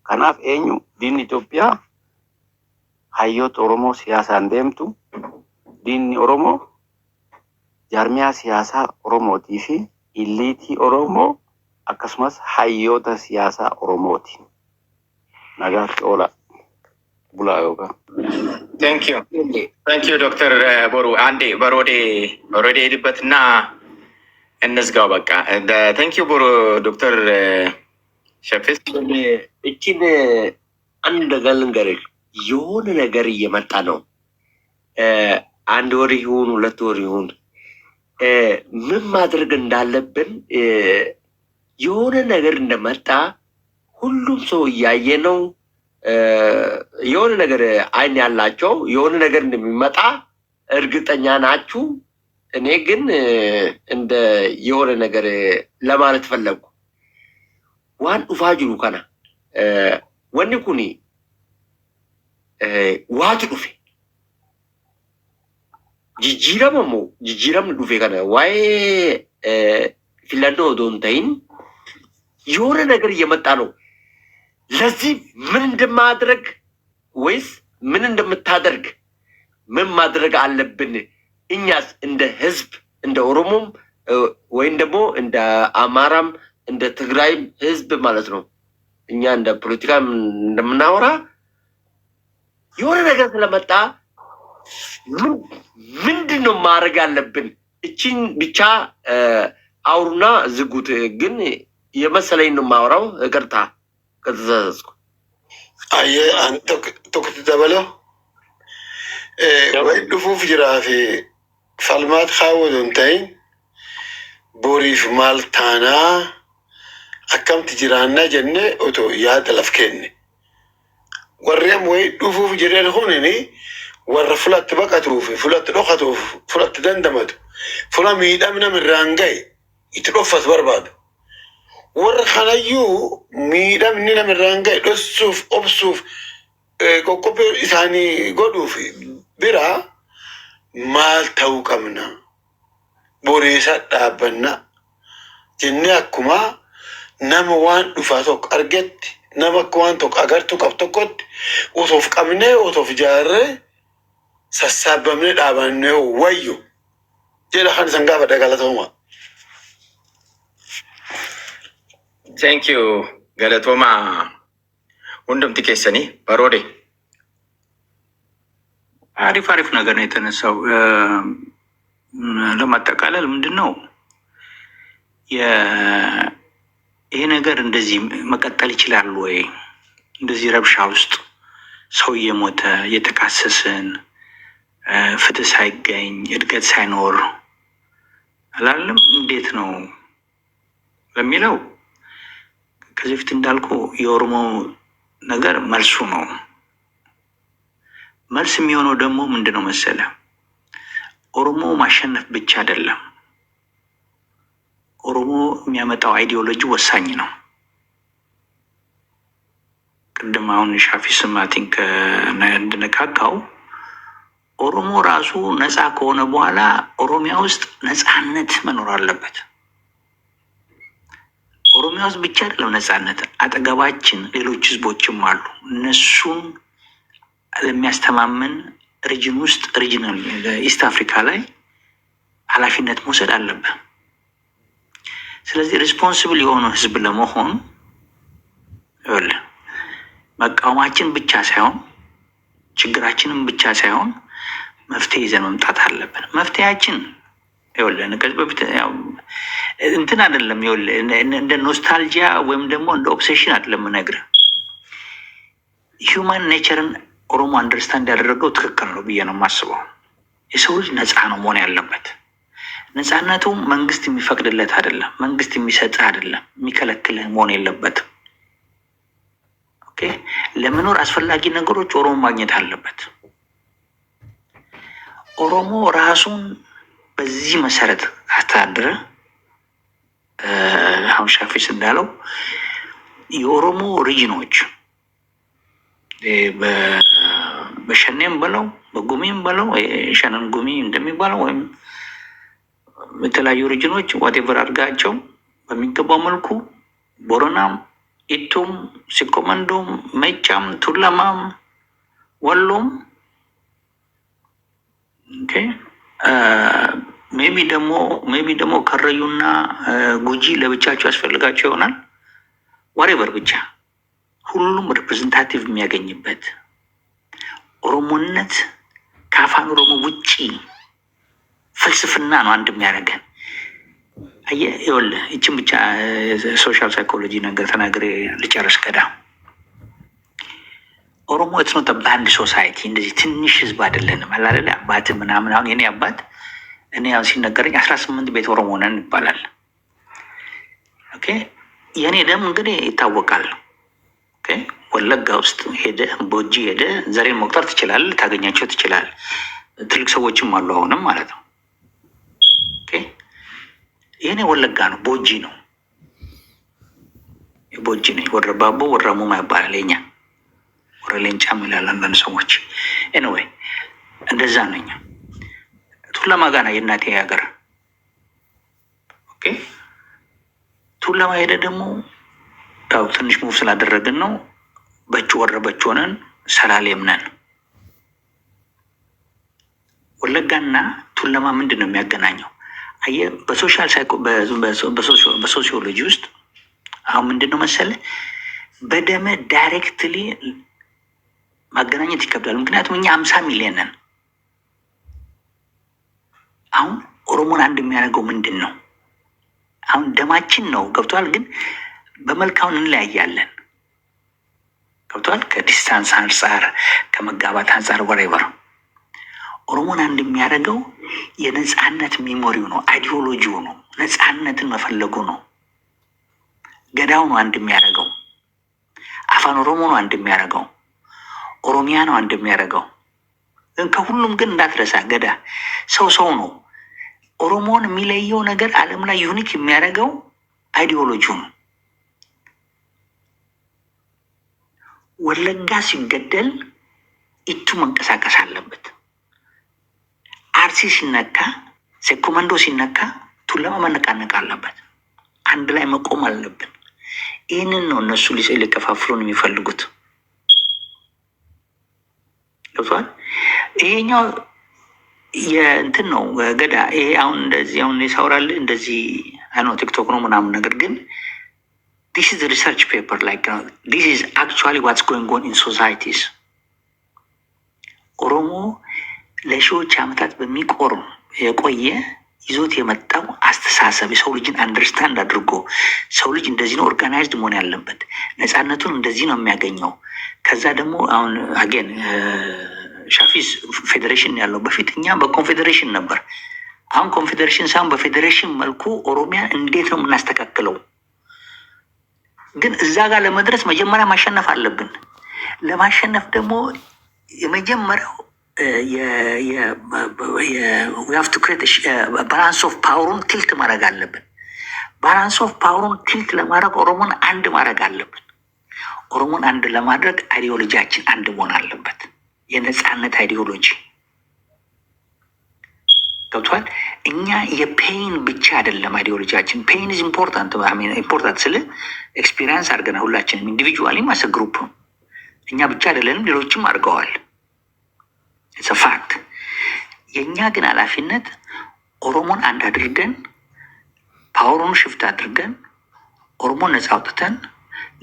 Kanaaf eenyu diinni Itoophiyaa hayyoota Oromoo siyaasaan deemtu diinni Oromoo jaarmiyaa siyaasaa Oromootii fi illiitii Oromoo akkasumas hayyoota siyaasaa Oromooti. Nagaatti oola bulaa yookaan. Thank you, Dr. Boru. Andy, already dibbatna እንዝጋው በቃ። Thank you, Boru, Dr. ሸፍስ። እቺን አንድ ነገር ልንገርህ፣ የሆነ ነገር እየመጣ ነው። አንድ ወር ይሁን ሁለት ወር ይሁን ምን ማድረግ እንዳለብን የሆነ ነገር እንደመጣ ሁሉም ሰው እያየ ነው። የሆነ ነገር አይን ያላቸው የሆነ ነገር እንደሚመጣ እርግጠኛ ናችሁ። እኔ ግን እንደ የሆነ ነገር ለማለት ፈለጉ። ዋን ኡፋ ጅሩ ከና ወኒ ኩኒ ዋት ዱፌ jijjiiramni dhufe kana waa'ee filannoo odoo hin ta'in የሆነ ነገር እየመጣ ነው። ለዚህ ምን እንደማድረግ ወይስ ምን እንደምታደርግ ምን ማድረግ አለብን? እኛስ እንደ ህዝብ እንደ ኦሮሞም ወይም ደግሞ እንደ አማራም እንደ ትግራይም ህዝብ ማለት ነው። እኛ እንደ ፖለቲካ እንደምናወራ የሆነ ነገር ስለመጣ ምንድን ነው ማድረግ አለብን? እቺን ብቻ አውሩና ዝጉት። ግን የመሰለኝ ነው ማውራው። እቅርታ ከተሳሳትኩ። አየ አንተ ቶክት ደበለው ወይ ዱፉፍ ጅራፊ ፈልማት ካወዶንታይ ቦሪፍ ማልታና አከምት ጅራና ጀነ ኦቶ ያደለፍከን ወሬም ወይ ዱፉፍ ጅራን ሆነኔ warra fulatti baqatuufi fulatti dhokatuuf fulatti dandamatu fula miidhamna mirraanga'e itti dhoffas barbaadu. Warra kanayyuu miidhamni namirraanga'e dhossuuf obsuuf qoqqophii isaanii godhuuf bira maal ta'uu qabna? Boreessa dhaabbanna jennee akkuma nama waan dhufaa tokko argetti nama akka waan tokko agartuu qabu tokkotti otoof qabnee otoof ijaarree sassaabamne dhaabanne wayyo jedha kan isaan gaafadha galatooma. Thank you, galatooma hundumti keessanii baroode. አሪፍ ነገር ነው የተነሳው። ለማጠቃለል ምንድን ነው ይሄ ነገር እንደዚህ መቀጠል ይችላል ወይ? እንደዚህ ረብሻ ውስጥ ሰው እየሞተ እየተካሰስን ፍትህ ሳይገኝ እድገት ሳይኖር አላለም እንዴት ነው ለሚለው ከዚህ በፊት እንዳልኩ የኦሮሞ ነገር መልሱ ነው። መልስ የሚሆነው ደግሞ ምንድነው መሰለ፣ ኦሮሞ ማሸነፍ ብቻ አይደለም። ኦሮሞ የሚያመጣው አይዲዮሎጂ ወሳኝ ነው። ቅድም አሁን ሻፊ ስማቲን እንደነካካው ኦሮሞ ራሱ ነፃ ከሆነ በኋላ ኦሮሚያ ውስጥ ነፃነት መኖር አለበት። ኦሮሚያ ውስጥ ብቻ አይደለም ነፃነት፣ አጠገባችን ሌሎች ህዝቦችም አሉ። እነሱን ለሚያስተማምን ሪጅን ውስጥ ሪጅናል ኢስት አፍሪካ ላይ ኃላፊነት መውሰድ አለብን። ስለዚህ ሪስፖንሲብል የሆነ ህዝብ ለመሆን መቃወማችን ብቻ ሳይሆን ችግራችንም ብቻ ሳይሆን መፍትሄ ይዘን መምጣት አለብን። መፍትሄያችን ከዚህ በፊት እንትን አይደለም፣ እንደ ኖስታልጂያ ወይም ደግሞ እንደ ኦብሴሽን አይደለም እነግርህ። ሂውማን ኔቸርን ኦሮሞ አንደርስታንድ ያደረገው ትክክል ነው ብዬ ነው የማስበው። የሰው ልጅ ነፃ ነው መሆን ያለበት። ነፃነቱ መንግስት የሚፈቅድለት አይደለም፣ መንግስት የሚሰጥህ አይደለም፣ የሚከለክልህ መሆን የለበትም። ኦኬ፣ ለመኖር አስፈላጊ ነገሮች ኦሮሞ ማግኘት አለበት። ኦሮሞ ራሱን በዚህ መሰረት አስተዳድረ አሁን ሻፊስ እንዳለው የኦሮሞ ሪጅኖች በሸኔም በለው በጉሚም በለው ሸነን ጉሚ እንደሚባለው ወይም የተለያዩ ሪጅኖች ዋቴቨር አድርጋቸው በሚገባው መልኩ ቦረናም፣ ኢቱም፣ ሲኮመንዶም፣ መጫም፣ ቱለማም፣ ወሎም ሜቢ ደግሞ ከረዩና ጉጂ ለብቻቸው ያስፈልጋቸው ይሆናል። ዋሬቨር ብቻ ሁሉም ሪፕሬዘንታቲቭ የሚያገኝበት ኦሮሞነት ከአፋን ኦሮሞ ውጪ ፍልስፍና ነው አንድ የሚያደርገን። አየህ ይኸውልህ፣ ይችን ብቻ ሶሻል ሳይኮሎጂ ነገር ተናግሬ ልጨርስ። ገዳ ኦሮሞ ነው በአንድ ሶሳይቲ እንደዚህ ትንሽ ህዝብ አይደለንም። አላለ አባት ምናምን። አሁን የኔ አባት እኔ አሁን ሲነገረኝ 18 ቤት ኦሮሞ ነን ይባላል። ኦኬ፣ የእኔ ደም እንግዲህ ይታወቃል። ኦኬ፣ ወለጋ ውስጥ ሄደ፣ ቦጂ ሄደ፣ ዘሬን መቁጠር ትችላል፣ ታገኛቸው ትችላል። ትልቅ ሰዎችም አሉ አሁንም ማለት ነው። ኦኬ፣ የኔ ወለጋ ነው፣ ቦጂ ነው፣ ቦጂ ነኝ። ወረባቦ ወረሙማ ይባላል የኛ ወረ ሌንጫ ይላል አንዳንድ ሰዎች። ኤኒዌይ እንደዛ ነኝ። ቱለማ ጋና የእናቴ ሀገር። ኦኬ፣ ቱለማ ሄደ ደግሞ ያው ትንሽ ሙቭ ስላደረግን ነው። በቹ ወረበች ሆነን ሰላሌም ነን። ወለጋና ቱለማ ምንድን ነው የሚያገናኘው? አየህ በሶሻል ሳይኮ በሶሲዮሎጂ ውስጥ አሁን ምንድን ነው መሰለህ በደመ ዳይሬክትሊ ማገናኘት ይከብዳል። ምክንያቱም እኛ 50 ሚሊዮን ነን። አሁን ኦሮሞን አንድ የሚያደርገው ምንድን ነው? አሁን ደማችን ነው ገብቷል። ግን በመልካውን እንለያያለን ገብቷል። ከዲስታንስ አንጻር ከመጋባት አንጻር ወሬቨር ኦሮሞን አንድ የሚያደርገው የነፃነት ሚሞሪው ነው፣ አይዲዮሎጂው ነው፣ ነፃነትን መፈለጉ ነው። ገዳው ነው አንድ የሚያደርገው። አፋን ኦሮሞ ነው አንድ የሚያደርገው። ኦሮሚያ ነው አንድ የሚያደርገው። ከሁሉም ግን እንዳትረሳ ገዳ ሰው ነው። ኦሮሞን የሚለየው ነገር ዓለም ላይ ዩኒክ የሚያደርገው አይዲዮሎጂው ነው። ወለጋ ሲገደል ኢቱ መንቀሳቀስ አለበት። አርሲ ሲነካ፣ ሴኮመንዶ ሲነካ ቱለማ መነቃነቅ አለበት። አንድ ላይ መቆም አለብን። ይህንን ነው እነሱ ሊከፋፍሉን የሚፈልጉት። ገብቷል። ይሄኛው የእንትን ነው ገዳ። ይሄ አሁን እንደዚህ አሁን ሳውራል እንደዚህ አይ ነው ቲክቶክ ነው ምናምን ነገር ግን this is the research paper like this is actually what's going on in societies. ኦሮሞ ለሺዎች ዓመታት በሚቆርም የቆየ ይዞት የመጣው አስተሳሰብ የሰው ልጅን አንደርስታንድ አድርጎ ሰው ልጅ እንደዚህ ነው ኦርጋናይዝድ መሆን ያለበት፣ ነፃነቱን እንደዚህ ነው የሚያገኘው። ከዛ ደግሞ አሁን አጌን ሻፊስ ፌዴሬሽን ያለው በፊት እኛ በኮንፌዴሬሽን ነበር። አሁን ኮንፌዴሬሽን ሳይሆን በፌዴሬሽን መልኩ ኦሮሚያ እንዴት ነው የምናስተካክለው? ግን እዛ ጋር ለመድረስ መጀመሪያ ማሸነፍ አለብን። ለማሸነፍ ደግሞ የመጀመሪያው ባላንስ ኦፍ ፓወሩን ቲልት ማድረግ አለብን። ባላንስ ኦፍ ፓወሩን ቲልት ለማድረግ ኦሮሞን አንድ ማድረግ አለብን። ኦሮሞን አንድ ለማድረግ አይዲዮሎጂያችን አንድ መሆን አለበት። የነፃነት አይዲዮሎጂ ገብቷል። እኛ የፔይን ብቻ አይደለም አይዲዮሎጂያችን። ፔይን ኢዝ ኢምፖርታንት። ኢምፖርታንት ስል ኤክስፒሪየንስ አድርገናል ሁላችንም፣ ኢንዲቪጁዋሊም አሰ ግሩፕ። እኛ ብቻ አይደለንም፣ ሌሎችም አድርገዋል። ኢትስ አ ፋክት። የእኛ ግን ኃላፊነት ኦሮሞን አንድ አድርገን ፓወሩን ሽፍት አድርገን ኦሮሞ ነጻ አውጥተን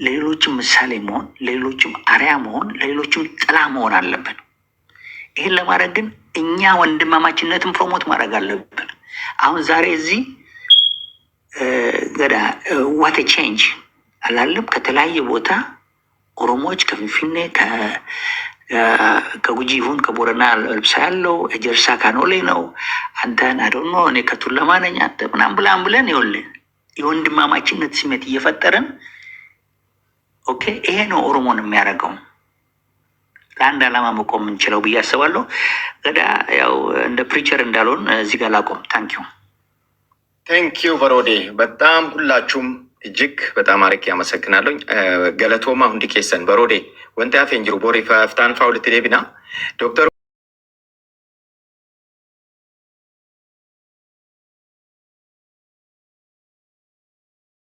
ለሌሎችም ምሳሌ መሆን፣ ለሌሎችም አርያ መሆን፣ ለሌሎችም ጥላ መሆን አለብን። ይህን ለማድረግ ግን እኛ ወንድማማችነትን ፕሮሞት ማድረግ አለብን። አሁን ዛሬ እዚህ ገዳ ዋት ቼንጅ አላለም። ከተለያየ ቦታ ኦሮሞዎች ከፊንፊኔ ከጉጂ ይሁን ከቦረና ልብሳ ያለው እጀርሳ ካኖሌ ነው አንተን አዶኖ እኔ ከቱለማ ነኝ አንተ ምናምን ብለን ይኸውልህ የወንድማማችነት ስሜት እየፈጠረን ኦኬ፣ ይሄ ነው ኦሮሞን የሚያደርገው። ለአንድ ዓላማ መቆም የምንችለው ብዬ አስባለሁ። ገዳ ያው እንደ ፕሪቸር እንዳልሆን እዚህ ጋር ላቆም። ታንኪዩ በሮዴ፣ በጣም ሁላችሁም እጅግ በጣም አርቄ ያመሰግናለሁ። ገለቶማ ሁንዲ ኬሰን በሮዴ ወንታ ፌንጅሩ ቦሪ ፍታንፋ ሁልት ዴቢና ዶክተር